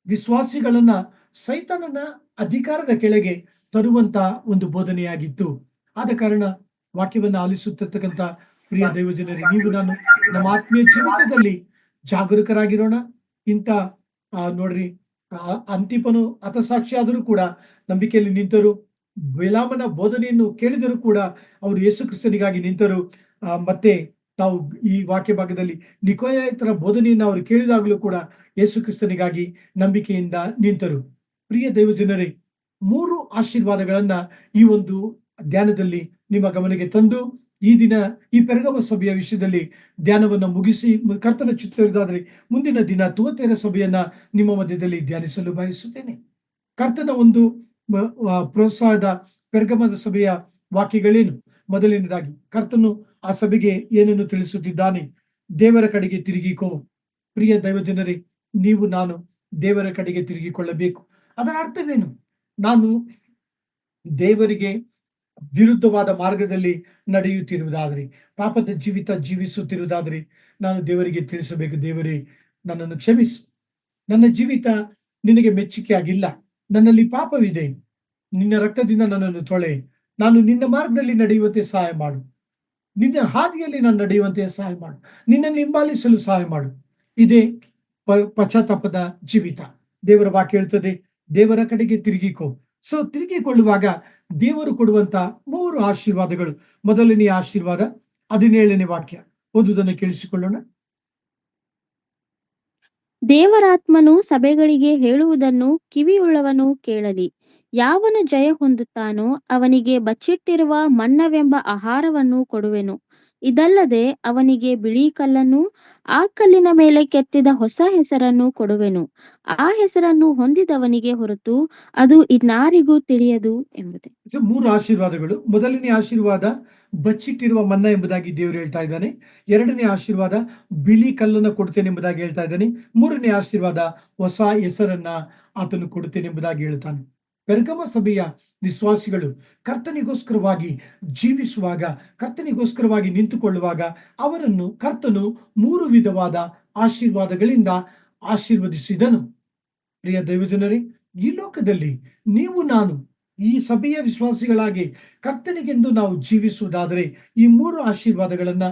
ವಿಶ್ವಾಸಿಗಳನ್ನ ಸೈತಾನನ ಅಧಿಕಾರದ ಕೆಳಗೆ ತರುವಂತ ಒಂದು ಬೋಧನೆಯಾಗಿತ್ತು. ಆದ ಕಾರಣ ವಾಕ್ಯವನ್ನ ಆಲಿಸುತ್ತಿರ್ತಕ್ಕಂಥ ಪ್ರಿಯ ದೈವಜನರೇ, ನೀವು ನಾನು ನಮ್ಮ ಆತ್ಮೀಯ ಜೀವಿತದಲ್ಲಿ ಜಾಗರೂಕರಾಗಿರೋಣ. ಇಂಥ ನೋಡ್ರಿ, ಅಂತಿಪನು ಹತಸಾಕ್ಷಿ ಆದರೂ ಕೂಡ ನಂಬಿಕೆಯಲ್ಲಿ ನಿಂತರು. ಬಿಳಾಮನ ಬೋಧನೆಯನ್ನು ಕೇಳಿದರೂ ಕೂಡ ಅವರು ಯೇಸು ಕ್ರಿಸ್ತನಿಗಾಗಿ ನಿಂತರು. ಮತ್ತೆ ತಾವು ಈ ವಾಕ್ಯ ಭಾಗದಲ್ಲಿ ನಿಕೋಲಾಯಿತರ ಬೋಧನೆಯನ್ನು ಅವರು ಕೇಳಿದಾಗಲೂ ಕೂಡ ಯೇಸು ಕ್ರಿಸ್ತನಿಗಾಗಿ ನಂಬಿಕೆಯಿಂದ ನಿಂತರು. ಪ್ರಿಯ ದೈವಜನರೇ, 3 ಆಶೀರ್ವಾದಗಳನ್ನ ಈ ಒಂದು ಧ್ಯಾನದಲ್ಲಿ ನಿಮ್ಮ ಗಮನಕ್ಕೆ ತಂದು ಈ ದಿನ ಈ ಪೆರ್ಗಮ ಸಭೆಯ ವಿಷಯದಲ್ಲಿ ಧ್ಯಾನವನ್ನು ಮುಗಿಸಿ, ಕರ್ತನ ಚಿತ್ತವಿರುವುದಾದರೆ ಮುಂದಿನ ದಿನ ತುವತೇರ ಸಭೆಯನ್ನ ನಿಮ್ಮ ಮಧ್ಯದಲ್ಲಿ ಧ್ಯಾನಿಸಲು ಬಯಸುತ್ತೇನೆ. ಕರ್ತನ ಒಂದು ಪ್ರೋತ್ಸಾಹದ ಪೆರ್ಗಮದ ಸಭೆಯ ವಾಕ್ಯಗಳೇನು? ಮೊದಲನೇದಾಗಿ ಕರ್ತನು ಆ ಸಭೆಗೆ ಏನನ್ನು ತಿಳಿಸುತ್ತಿದ್ದಾನೆ? ದೇವರ ಕಡೆಗೆ ತಿರುಗಿಕೋ. ಪ್ರಿಯ ದೈವಜನರೇ, ನೀವು ನಾನು ದೇವರ ಕಡೆಗೆ ತಿರುಗಿಕೊಳ್ಳಬೇಕು. ಅದರ ಅರ್ಥವೇನು? ನಾನು ದೇವರಿಗೆ ವಿರುದ್ಧವಾದ ಮಾರ್ಗದಲ್ಲಿ ನಡೆಯುತ್ತಿರುವುದಾದರೆ, ಪಾಪದ ಜೀವಿತ ಜೀವಿಸುತ್ತಿರುವುದಾದರೆ ನಾನು ದೇವರಿಗೆ ತಿಳಿಸಬೇಕು, ದೇವರೇ ನನ್ನನ್ನು ಕ್ಷಮಿಸು, ನನ್ನ ಜೀವಿತ ನಿನಗೆ ಮೆಚ್ಚುಗೆ ಆಗಿಲ್ಲ, ನನ್ನಲ್ಲಿ ಪಾಪವಿದೆ, ನಿನ್ನ ರಕ್ತದಿಂದ ನನ್ನನ್ನು ತೊಳೆ, ನಾನು ನಿನ್ನ ಮಾರ್ಗದಲ್ಲಿ ನಡೆಯುವಂತೆ ಸಹಾಯ ಮಾಡು, ನಿನ್ನ ಹಾದಿಯಲ್ಲಿ ನಾನು ನಡೆಯುವಂತೆ ಸಹಾಯ ಮಾಡು, ನಿನ್ನನ್ನು ಹಿಂಬಾಲಿಸಲು ಸಹಾಯ ಮಾಡು. ಇದೇ ಪಶ್ಚಾತ್ತಾಪದ ಜೀವಿತ. ದೇವರ ವಾಕ್ಯ ಹೇಳ್ತದೆ, ದೇವರ ಕಡೆಗೆ ತಿರುಗಿಕೋ. ಸೊ ತಿರುಗಿಕೊಳ್ಳುವಾಗ ದೇವರು ಕೊಡುವಂತ 3 ಆಶೀರ್ವಾದಗಳು. ಮೊದಲನೆಯ ಆಶೀರ್ವಾದ 17ನೇ ವಾಕ್ಯ ಓದುವುದನ್ನು ಕೇಳಿಸಿಕೊಳ್ಳೋಣ. ದೇವರಾತ್ಮನು ಸಭೆಗಳಿಗೆ ಹೇಳುವುದನ್ನು ಕಿವಿಯುಳ್ಳವನು ಕೇಳಲಿ. ಯಾವನು ಜಯ ಹೊಂದುತ್ತಾನೋ ಅವನಿಗೆ ಬಚ್ಚಿಟ್ಟಿರುವ ಮನ್ನವೆಂಬ ಆಹಾರವನ್ನು ಕೊಡುವೆನು. ಇದಲ್ಲದೆ ಅವನಿಗೆ ಬಿಳಿ ಕಲ್ಲನ್ನು, ಆ ಕಲ್ಲಿನ ಮೇಲೆ ಕೆತ್ತಿದ ಹೊಸ ಹೆಸರನ್ನು ಕೊಡುವೆನು. ಆ ಹೆಸರನ್ನು ಹೊಂದಿದವನಿಗೆ ಹೊರತು ಅದು ಇನ್ನಾರಿಗೂ ತಿಳಿಯದು ಎಂಬುದೇ. 3 ಆಶೀರ್ವಾದಗಳು. ಮೊದಲನೇ ಆಶೀರ್ವಾದ ಬಚ್ಚಿಟ್ಟಿರುವ ಮನ್ನ ಎಂಬುದಾಗಿ ದೇವರು ಹೇಳ್ತಾ ಇದ್ದಾನೆ. 2ನೇ ಆಶೀರ್ವಾದ ಬಿಳಿ ಕಲ್ಲನ್ನು ಕೊಡ್ತೇನೆ ಎಂಬುದಾಗಿ ಹೇಳ್ತಾ ಇದ್ದಾನೆ. 3ನೇ ಆಶೀರ್ವಾದ ಹೊಸ ಹೆಸರನ್ನ ಆತನು ಕೊಡುತ್ತೇನೆ ಎಂಬುದಾಗಿ ಹೇಳ್ತಾನೆ. ಪೆರ್ಗಮ ಸಭೆಯ ವಿಶ್ವಾಸಿಗಳು ಕರ್ತನಿಗೋಸ್ಕರವಾಗಿ ಜೀವಿಸುವಾಗ, ಕರ್ತನಿಗೋಸ್ಕರವಾಗಿ ನಿಂತುಕೊಳ್ಳುವಾಗ ಅವರನ್ನು ಕರ್ತನು 3 ವಿಧವಾದ ಆಶೀರ್ವಾದಗಳಿಂದ ಆಶೀರ್ವದಿಸಿದನು. ಪ್ರಿಯ ದೈವಜನರೇ, ಈ ಲೋಕದಲ್ಲಿ ನೀವು ನಾನು ಈ ಸಭೆಯ ವಿಶ್ವಾಸಿಗಳಾಗಿ ಕರ್ತನಿಗೆಂದು ನಾವು ಜೀವಿಸುವುದಾದರೆ ಈ 3 ಆಶೀರ್ವಾದಗಳನ್ನ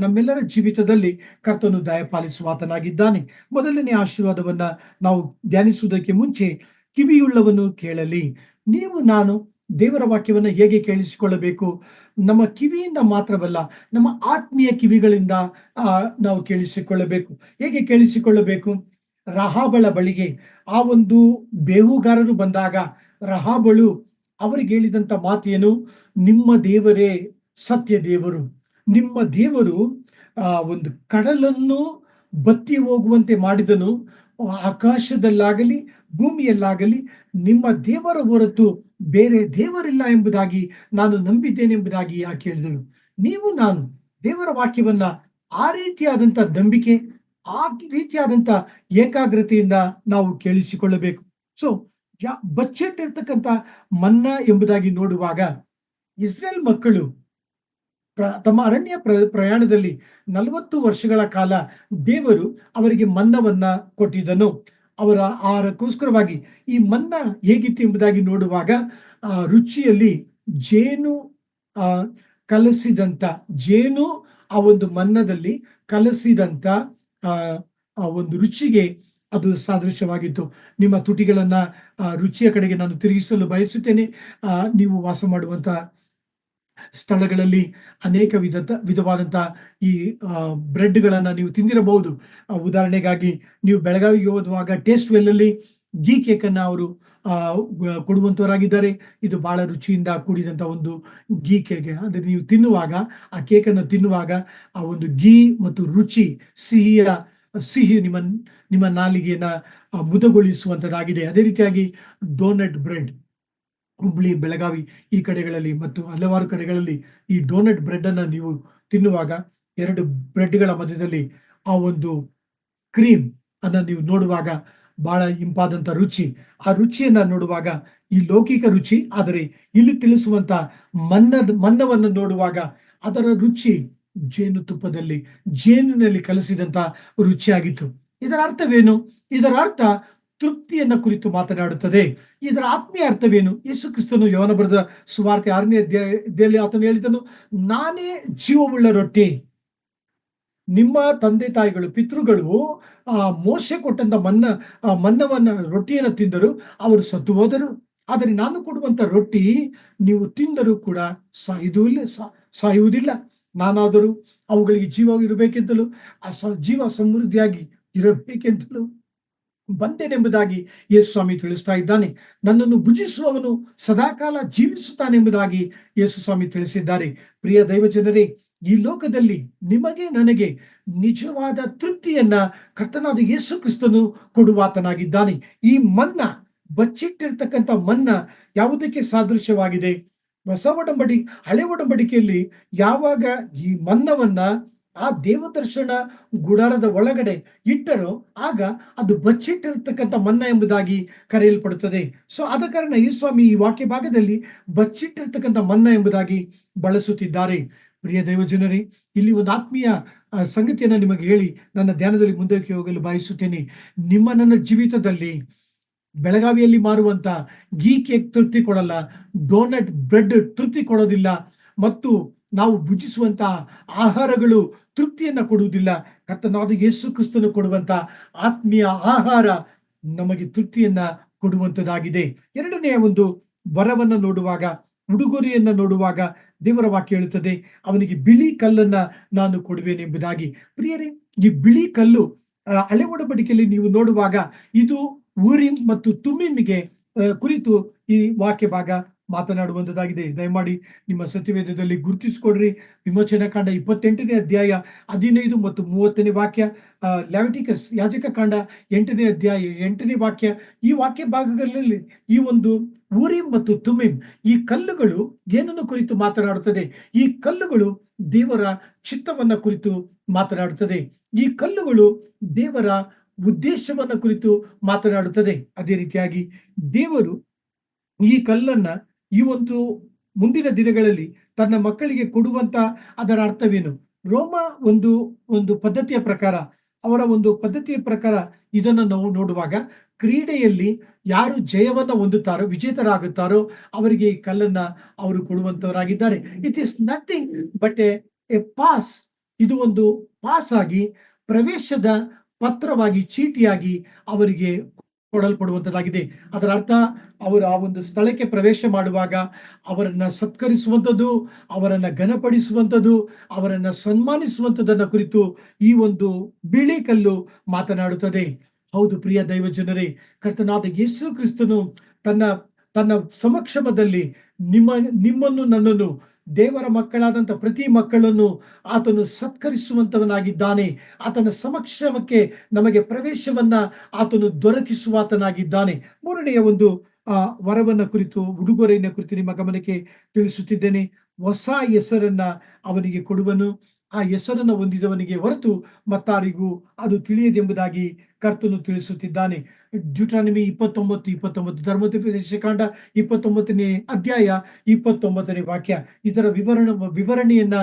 ನಮ್ಮೆಲ್ಲರ ಜೀವಿತದಲ್ಲಿ ಕರ್ತನು ದಯಪಾಲಿಸುವಾತನಾಗಿದ್ದಾನೆ. ಮೊದಲನೇ ಆಶೀರ್ವಾದವನ್ನ ನಾವು ಧ್ಯಾನಿಸುವುದಕ್ಕೆ ಮುಂಚೆ ಕಿವಿಯುಳ್ಳವನು ಕೇಳಲಿ. ನೀವು ನಾನು ದೇವರ ವಾಕ್ಯವನ್ನ ಹೇಗೆ ಕೇಳಿಸಿಕೊಳ್ಳಬೇಕು? ನಮ್ಮ ಕಿವಿಯಿಂದ ಮಾತ್ರವಲ್ಲ, ನಮ್ಮ ಆತ್ಮೀಯ ಕಿವಿಗಳಿಂದ ನಾವು ಕೇಳಿಸಿಕೊಳ್ಳಬೇಕು. ಹೇಗೆ ಕೇಳಿಸಿಕೊಳ್ಳಬೇಕು? ರಹಾಬಳ ಬಳಿಗೆ ಆ ಒಂದು ಬೇಹುಗಾರರು ಬಂದಾಗ ರಹಾಬಳು ಅವರಿಗೆ ಹೇಳಿದಂತ ಮಾತೇನು? ನಿಮ್ಮ ದೇವರೇ ಸತ್ಯ ದೇವರು, ನಿಮ್ಮ ದೇವರು ಒಂದು ಕಡಲನ್ನು ಬತ್ತಿ ಹೋಗುವಂತೆ ಮಾಡಿದನು, ಆಕಾಶದಲ್ಲಾಗಲಿ ಭೂಮಿಯಲ್ಲಾಗಲಿ ನಿಮ್ಮ ದೇವರ ಹೊರತು ಬೇರೆ ದೇವರಿಲ್ಲ ಎಂಬುದಾಗಿ ನಾನು ನಂಬಿದ್ದೇನೆ ಎಂಬುದಾಗಿ ಯಾಕೆ ಹೇಳಿದಳು? ನೀವು ನಾನು ದೇವರ ವಾಕ್ಯವನ್ನ ಆ ರೀತಿಯಾದಂತ ನಂಬಿಕೆ, ಆ ರೀತಿಯಾದಂತ ಏಕಾಗ್ರತೆಯಿಂದ ನಾವು ಕೇಳಿಸಿಕೊಳ್ಳಬೇಕು. ಸೊ ಬಚ್ಚಿಟ್ಟಿರ್ತಕ್ಕಂಥ ಮನ್ನಾ ಎಂಬುದಾಗಿ ನೋಡುವಾಗ ಇಸ್ರೇಲ್ ಮಕ್ಕಳು ತಮ್ಮ ಅರಣ್ಯ ಪ್ರಯಾಣದಲ್ಲಿ 40 ವರ್ಷಗಳ ಕಾಲ ದೇವರು ಅವರಿಗೆ ಮನ್ನವನ್ನ ಕೊಟ್ಟಿದ್ದನು. ಅವರ ಆಹಾರಕ್ಕೋಸ್ಕರವಾಗಿ ಈ ಮನ್ನ ಹೇಗಿತ್ತು ಎಂಬುದಾಗಿ ನೋಡುವಾಗ ರುಚಿಯಲ್ಲಿ ಜೇನು ಕಲಸಿದಂತ, ಜೇನು ಆ ಒಂದು ಮನ್ನದಲ್ಲಿ ಕಲಸಿದಂತ ಆ ಒಂದು ರುಚಿಗೆ ಅದು ಸಾದೃಶ್ಯವಾಗಿತ್ತು. ನಿಮ್ಮ ತುಟಿಗಳನ್ನ ರುಚಿಯ ಕಡೆಗೆ ನಾನು ತಿರುಗಿಸಲು ಬಯಸುತ್ತೇನೆ. ನೀವು ವಾಸ ಮಾಡುವಂತ ಸ್ಥಳಗಳಲ್ಲಿ ಅನೇಕ ವಿಧವಾದಂತ ಈ ಬ್ರೆಡ್ಗಳನ್ನ ನೀವು ತಿಂದಿರಬಹುದು. ಉದಾಹರಣೆಗಾಗಿ ನೀವು ಬೆಳಗಾವಿಗೆ ಹೋಗುವಾಗ ಟೇಸ್ಟ್ ವೆಲ್ ಅಲ್ಲಿ ಗೀ ಕೇಕ್ ಅನ್ನ ಅವರು ಕೊಡುವಂತವರಾಗಿದ್ದಾರೆ. ಇದು ಬಹಳ ರುಚಿಯಿಂದ ಕೂಡಿದಂತ ಒಂದು ಗೀ ಕೇಕ್. ಅಂದ್ರೆ ನೀವು ತಿನ್ನುವಾಗ, ಆ ಕೇಕ್ ಅನ್ನು ತಿನ್ನುವಾಗ ಆ ಒಂದು ಗೀ ಮತ್ತು ರುಚಿ, ಸಿಹಿ ನಿಮ್ಮ ನಾಲಿಗೆಯನ್ನ ಮುದಗೊಳಿಸುವಂತದ್ದಾಗಿದೆ. ಅದೇ ರೀತಿಯಾಗಿ ಡೋನಟ್ ಬ್ರೆಡ್, ಹುಬ್ಳಿ, ಬೆಳಗಾವಿ ಈ ಕಡೆಗಳಲ್ಲಿ ಮತ್ತು ಹಲವಾರು ಕಡೆಗಳಲ್ಲಿ ಈ ಡೋನಟ್ ಬ್ರೆಡ್ ಅನ್ನ ನೀವು ತಿನ್ನುವಾಗ 2 ಬ್ರೆಡ್ಗಳ ಮಧ್ಯದಲ್ಲಿ ಆ ಒಂದು ಕ್ರೀಮ್ ಅನ್ನ ನೀವು ನೋಡುವಾಗ ಬಹಳ ಇಂಪಾದಂತ ರುಚಿ. ಆ ರುಚಿಯನ್ನ ನೋಡುವಾಗ ಈ ಲೌಕಿಕ ರುಚಿ, ಆದರೆ ಇಲ್ಲಿ ತಿಳಿಸುವಂತ ಮನ್ನವನ್ನು ನೋಡುವಾಗ ಅದರ ರುಚಿ ಜೇನಿನಲ್ಲಿ ಕಲಸಿದಂತ ರುಚಿಯಾಗಿತ್ತು. ಇದರ ಅರ್ಥವೇನು? ಇದರ ಅರ್ಥ ತೃಪ್ತಿಯನ್ನ ಕುರಿತು ಮಾತನಾಡುತ್ತದೆ. ಇದರ ಆತ್ಮೀಯ ಅರ್ಥವೇನು? ಯೇಸು ಕ್ರಿಸ್ತನು ಯೋಹನ ಬರೆದ ಸುವಾರ್ತೆ 6ನೇ ಅಧ್ಯಾಯದಲ್ಲಿ ಆತನು ಹೇಳಿದನು, ನಾನೇ ಜೀವವುಳ್ಳ ರೊಟ್ಟಿ. ನಿಮ್ಮ ತಂದೆ ತಾಯಿಗಳು ಪಿತೃಗಳು ಮೋಶೆ ಕೊಟ್ಟಂತ ಮನ್ನವನ್ನ ರೊಟ್ಟಿಯನ್ನು ತಿಂದರು, ಅವರು ಸತ್ತು ಹೋದರು. ಆದರೆ ನಾನು ಕೊಡುವಂತ ರೊಟ್ಟಿ ನೀವು ತಿಂದರೂ ಕೂಡ ಸಾಯುವುದಿಲ್ಲ. ನಾನಾದರೂ ಅವುಗಳಿಗೆ ಜೀವ ಇರಬೇಕೆಂತಲೂ ಜೀವ ಸಮೃದ್ಧಿಯಾಗಿ ಇರಬೇಕೆಂತಲೂ ಬಂದೆನೆಂಬುದಾಗಿ ಯೇಸು ಸ್ವಾಮಿ ತಿಳಿಸ್ತಾ ಇದ್ದಾನೆ. ನನ್ನನ್ನು ಭುಜಿಸುವವನು ಸದಾಕಾಲ ಜೀವಿಸುತ್ತಾನೆಂಬುದಾಗಿ ಯೇಸು ಸ್ವಾಮಿ ತಿಳಿಸಿದ್ದಾರೆ. ಪ್ರಿಯ ದೈವಜನರೇ, ಈ ಲೋಕದಲ್ಲಿ ನಿಮಗೆ ನನಗೆ ನಿಜವಾದ ತೃಪ್ತಿಯನ್ನ ಕರ್ತನಾದ ಯೇಸು ಕ್ರಿಸ್ತನು ಕೊಡುವಾತನಾಗಿದ್ದಾನೆ. ಈ ಮನ್ನ, ಬಚ್ಚಿಟ್ಟಿರ್ತಕ್ಕಂಥ ಮನ್ನ ಯಾವುದಕ್ಕೆ ಸಾದೃಶ್ಯವಾಗಿದೆ? ಹಳೆ ಒಡಂಬಡಿಕೆಯಲ್ಲಿ ಯಾವಾಗ ಈ ಮನ್ನವನ್ನ ಆ ದೇವದರ್ಶನ ಗುಡಾರದ ಒಳಗಡೆ ಇಟ್ಟರೋ ಆಗ ಅದು ಬಚ್ಚಿಟ್ಟಿರ್ತಕ್ಕಂಥ ಮನ್ನ ಎಂಬುದಾಗಿ ಕರೆಯಲ್ಪಡುತ್ತದೆ. ಸೊ ಆದ ಕಾರಣ ಈ ಸ್ವಾಮಿ ಈ ವಾಕ್ಯ ಭಾಗದಲ್ಲಿ ಬಚ್ಚಿಟ್ಟಿರ್ತಕ್ಕಂಥ ಮನ್ನ ಎಂಬುದಾಗಿ ಬಳಸುತ್ತಿದ್ದಾರೆ. ಪ್ರಿಯ ದೈವಜನರೇ, ಇಲ್ಲಿ ಒಂದು ಆತ್ಮೀಯ ಸಂಗತಿಯನ್ನ ನಿಮಗೆ ಹೇಳಿ ನನ್ನ ಧ್ಯಾನದಲ್ಲಿ ಮುಂದಕ್ಕೆ ಹೋಗಲು ಬಯಸುತ್ತೇನೆ. ನನ್ನ ಜೀವಿತದಲ್ಲಿ ಬೆಳಗಾವಿಯಲ್ಲಿ ಮಾರುವಂತ ಗೀ ಕೇಕ್ ತೃಪ್ತಿ ಕೊಡಲ್ಲ, ಡೋನಟ್ ಬ್ರೆಡ್ ತೃಪ್ತಿ ಕೊಡೋದಿಲ್ಲ, ಮತ್ತು ನಾವು ಭುಜಿಸುವಂತ ಆಹಾರಗಳು ತೃಪ್ತಿಯನ್ನ ಕೊಡುವುದಿಲ್ಲ. ಕರ್ತನಾದ ಯೇಸು ಕ್ರಿಸ್ತನು ಕೊಡುವಂತ ಆತ್ಮೀಯ ಆಹಾರ ನಮಗೆ ತೃಪ್ತಿಯನ್ನ ಕೊಡುವಂತದ್ದಾಗಿದೆ. ಎರಡನೆಯ ಒಂದು ವರವನ್ನ ನೋಡುವಾಗ, ಉಡುಗೊರೆಯನ್ನ ನೋಡುವಾಗ ದೇವರ ವಾಕ್ಯ ಹೇಳುತ್ತದೆ, ಅವನಿಗೆ ಬಿಳಿ ಕಲ್ಲನ್ನ ನಾನು ಕೊಡುವೆನೆಂಬುದಾಗಿ. ಪ್ರಿಯರೇ, ಈ ಬಿಳಿ ಕಲ್ಲು ಹಳೆ ಒಡಂಬಡಿಕೆಯಲ್ಲಿ ನೀವು ನೋಡುವಾಗ ಇದು ಊರಿಮ್ ಮತ್ತು ತುಮ್ಮಿಮಿಗೆ ಕುರಿತು ಈ ವಾಕ್ಯ ಭಾಗ ಮಾತನಾಡುವಂತದ್ದಾಗಿದೆ. ದಯಮಾಡಿ ನಿಮ್ಮ ಸತ್ಯವೇದದಲ್ಲಿ ಗುರುತಿಸಿಕೊಡ್ರಿ. ವಿಮೋಚನಾ ಕಾಂಡ 28ನೇ ಅಧ್ಯಾಯ 15 ಮತ್ತು 30ನೇ ವಾಕ್ಯ, ಲೆವಿಟಿಕಸ್ ಯಾಜಕ ಕಾಂಡ 8ನೇ ಅಧ್ಯಾಯ 8ನೇ ವಾಕ್ಯ. ಈ ವಾಕ್ಯ ಭಾಗಗಳಲ್ಲಿ ಈ ಒಂದು ಊರಿಮ್ ಮತ್ತು ತುಮ್ಮಿಮ್, ಈ ಕಲ್ಲುಗಳು ಏನನ್ನು ಕುರಿತು ಮಾತನಾಡುತ್ತದೆ? ಈ ಕಲ್ಲುಗಳು ದೇವರ ಚಿತ್ತವನ್ನ ಕುರಿತು ಮಾತನಾಡುತ್ತದೆ. ಈ ಕಲ್ಲುಗಳು ದೇವರ ಉದ್ದೇಶವನ್ನ ಕುರಿತು ಮಾತನಾಡುತ್ತದೆ. ಅದೇ ರೀತಿಯಾಗಿ ದೇವರು ಈ ಕಲ್ಲನ್ನ ಈ ಒಂದು ಮುಂದಿನ ದಿನಗಳಲ್ಲಿ ತನ್ನ ಮಕ್ಕಳಿಗೆ ಕೊಡುವಂತ ಅದರ ಅರ್ಥವೇನು? ರೋಮ ಒಂದು ಪದ್ಧತಿಯ ಪ್ರಕಾರ, ಅವರ ಒಂದು ಪದ್ಧತಿಯ ಪ್ರಕಾರ ಇದನ್ನು ನಾವು ನೋಡುವಾಗ, ಕ್ರೀಡೆಯಲ್ಲಿ ಯಾರು ಜಯವನ್ನ ಹೊಂದುತ್ತಾರೋ, ವಿಜೇತರಾಗುತ್ತಾರೋ ಅವರಿಗೆ ಈ ಕಲ್ಲನ್ನ ಅವರು ಕೊಡುವಂತವರಾಗಿದ್ದಾರೆ. It is nothing but a pass. ಇದು ಒಂದು ಪಾಸ್ ಆಗಿ, ಪ್ರವೇಶದ ಪತ್ರವಾಗಿ, ಚೀಟಿಯಾಗಿ ಅವರಿಗೆ ಕೊಡಲ್ಪಡುವಂತದ್ದಾಗಿದೆ. ಅದರ ಅರ್ಥ, ಅವರು ಆ ಒಂದು ಸ್ಥಳಕ್ಕೆ ಪ್ರವೇಶ ಮಾಡುವಾಗ ಅವರನ್ನ ಸತ್ಕರಿಸುವಂಥದ್ದು, ಅವರನ್ನ ಘನಪಡಿಸುವಂಥದ್ದು, ಅವರನ್ನ ಸನ್ಮಾನಿಸುವಂಥದ್ದನ್ನ ಕುರಿತು ಈ ಒಂದು ಬಿಳಿ ಕಲ್ಲು ಮಾತನಾಡುತ್ತದೆ. ಹೌದು ಪ್ರಿಯ ದೈವಜನರೇ, ಕರ್ತನಾದ ಯೇಸು ಕ್ರಿಸ್ತನು ತನ್ನ ಸಮಕ್ಷಮದಲ್ಲಿ ನಿಮ್ಮನ್ನು ನನ್ನನ್ನು, ದೇವರ ಮಕ್ಕಳಾದಂಥ ಪ್ರತಿ ಮಕ್ಕಳನ್ನು ಆತನು ಸತ್ಕರಿಸುವಂತವನಾಗಿದ್ದಾನೆ. ಆತನ ಸಮಕ್ಷಮಕ್ಕೆ ನಮಗೆ ಪ್ರವೇಶವನ್ನ ಆತನು ದೊರಕಿಸುವಾತನಾಗಿದ್ದಾನೆ. ಮೂರನೆಯ ಒಂದು ವರವನ್ನ ಕುರಿತು, ಉಡುಗೊರೆಯನ್ನ ಕುರಿತು ನಿಮ್ಮ ಗಮನಕ್ಕೆ ತಿಳಿಸುತ್ತಿದ್ದೇನೆ. ಹೊಸ ಹೆಸರನ್ನ ಅವನಿಗೆ ಕೊಡುವನು. ಆ ಹೆಸರನ್ನು ಹೊಂದಿದವನಿಗೆ ಹೊರತು ಮತ್ತಾರಿಗೂ ಅದು ತಿಳಿಯದೆಂಬುದಾಗಿ ಕರ್ತನು ತಿಳಿಸುತ್ತಿದ್ದಾನೆ. ಡ್ಯೂಟ್ರಾನಮಿ 29:29, ಧರ್ಮೋಪದೇಶ ಕಾಂಡ 29ನೇ ಅಧ್ಯಾಯ 29ನೇ ವಾಕ್ಯ. ಇದರ ವಿವರಣೆಯನ್ನ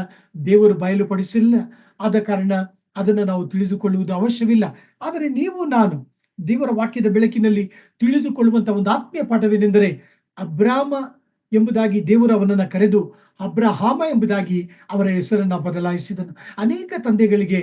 ದೇವರು ಬಯಲುಪಡಿಸಿಲ್ಲ. ಆದ ಕಾರಣ ಅದನ್ನು ನಾವು ತಿಳಿದುಕೊಳ್ಳುವುದು ಅವಶ್ಯವಿಲ್ಲ. ಆದರೆ ನೀವು ನಾನು ದೇವರ ವಾಕ್ಯದ ಬೆಳಕಿನಲ್ಲಿ ತಿಳಿದುಕೊಳ್ಳುವಂತ ಒಂದು ಆತ್ಮೀಯ ಪಾಠವೇನೆಂದರೆ, ಅಬ್ರಾಮ ಎಂಬುದಾಗಿ ದೇವರು ಅವನನ್ನ ಕರೆದು ಅಬ್ರಹಾಮ ಎಂಬುದಾಗಿ ಅವರ ಹೆಸರನ್ನ ಬದಲಾಯಿಸಿದನು. ಅನೇಕ ತಂದೆಗಳಿಗೆ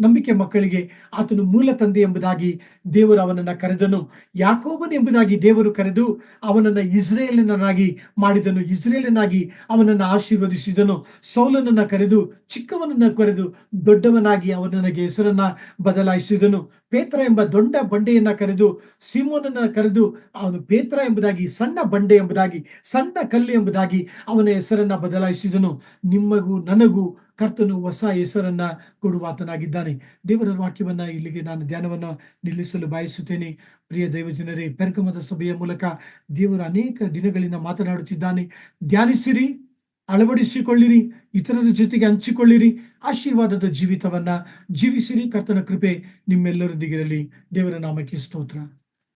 ನಂಬಿಕೆ ಮಕ್ಕಳಿಗೆ ಆತನು ಮೂಲ ತಂದೆ ಎಂಬುದಾಗಿ ದೇವರು ಅವನನ್ನ ಕರೆದನು. ಯಾಕೋಬನ್ ಎಂಬುದಾಗಿ ದೇವರು ಕರೆದು ಅವನನ್ನ ಇಸ್ರೇಲನಾಗಿ ಮಾಡಿದನು. ಇಸ್ರೇಲನಾಗಿ ಅವನನ್ನ ಆಶೀರ್ವದಿಸಿದನು. ಸೌಲನನ್ನ ಕರೆದು ಚಿಕ್ಕವನನ್ನ ಕರೆದು ದೊಡ್ಡವನಾಗಿ ಅವನಿಗೆ ಹೆಸರನ್ನ ಬದಲಾಯಿಸಿದನು. ಪೇತ್ರ ಎಂಬ ದೊಡ್ಡ ಬಂಡೆಯನ್ನ ಕರೆದು ಸಿಮೋನನ್ನ ಕರೆದು ಅವನು ಪೇತ್ರ ಎಂಬುದಾಗಿ, ಸಣ್ಣ ಬಂಡೆ ಎಂಬುದಾಗಿ, ಸಣ್ಣ ಕಲ್ಲು ಎಂಬುದಾಗಿ ಅವನ ಹೆಸರನ್ನ ಬದಲಾಯಿಸಿದನು. ನಿಮಗೂ ನನಗೂ ಕರ್ತನು ಹೊಸ ಹೆಸರನ್ನ ಕೊಡುವಾತನಾಗಿದ್ದಾನೆ. ದೇವರ ವಾಕ್ಯವನ್ನ ಇಲ್ಲಿಗೆ ನಾನು ಧ್ಯಾನವನ್ನ ನಿಲ್ಲಿಸಲು ಬಯಸುತ್ತೇನೆ. ಪ್ರಿಯ ದೈವಜನರೇ, ಪೆರ್ಗಮದ ಸಭೆಯ ಮೂಲಕ ದೇವರು ಅನೇಕ ದಿನಗಳಿಂದ ಮಾತನಾಡುತ್ತಿದ್ದಾನೆ. ಧ್ಯಾನಿಸಿರಿ, ಅಳವಡಿಸಿಕೊಳ್ಳಿರಿ, ಇತರರ ಜೊತೆಗೆ ಹಂಚಿಕೊಳ್ಳಿರಿ, ಆಶೀರ್ವಾದದ ಜೀವಿತವನ್ನ ಜೀವಿಸಿರಿ. ಕರ್ತನ ಕೃಪೆ ನಿಮ್ಮೆಲ್ಲರೊಂದಿಗಿರಲಿ. ದೇವರ ನಾಮಕ್ಕೆ ಸ್ತೋತ್ರ.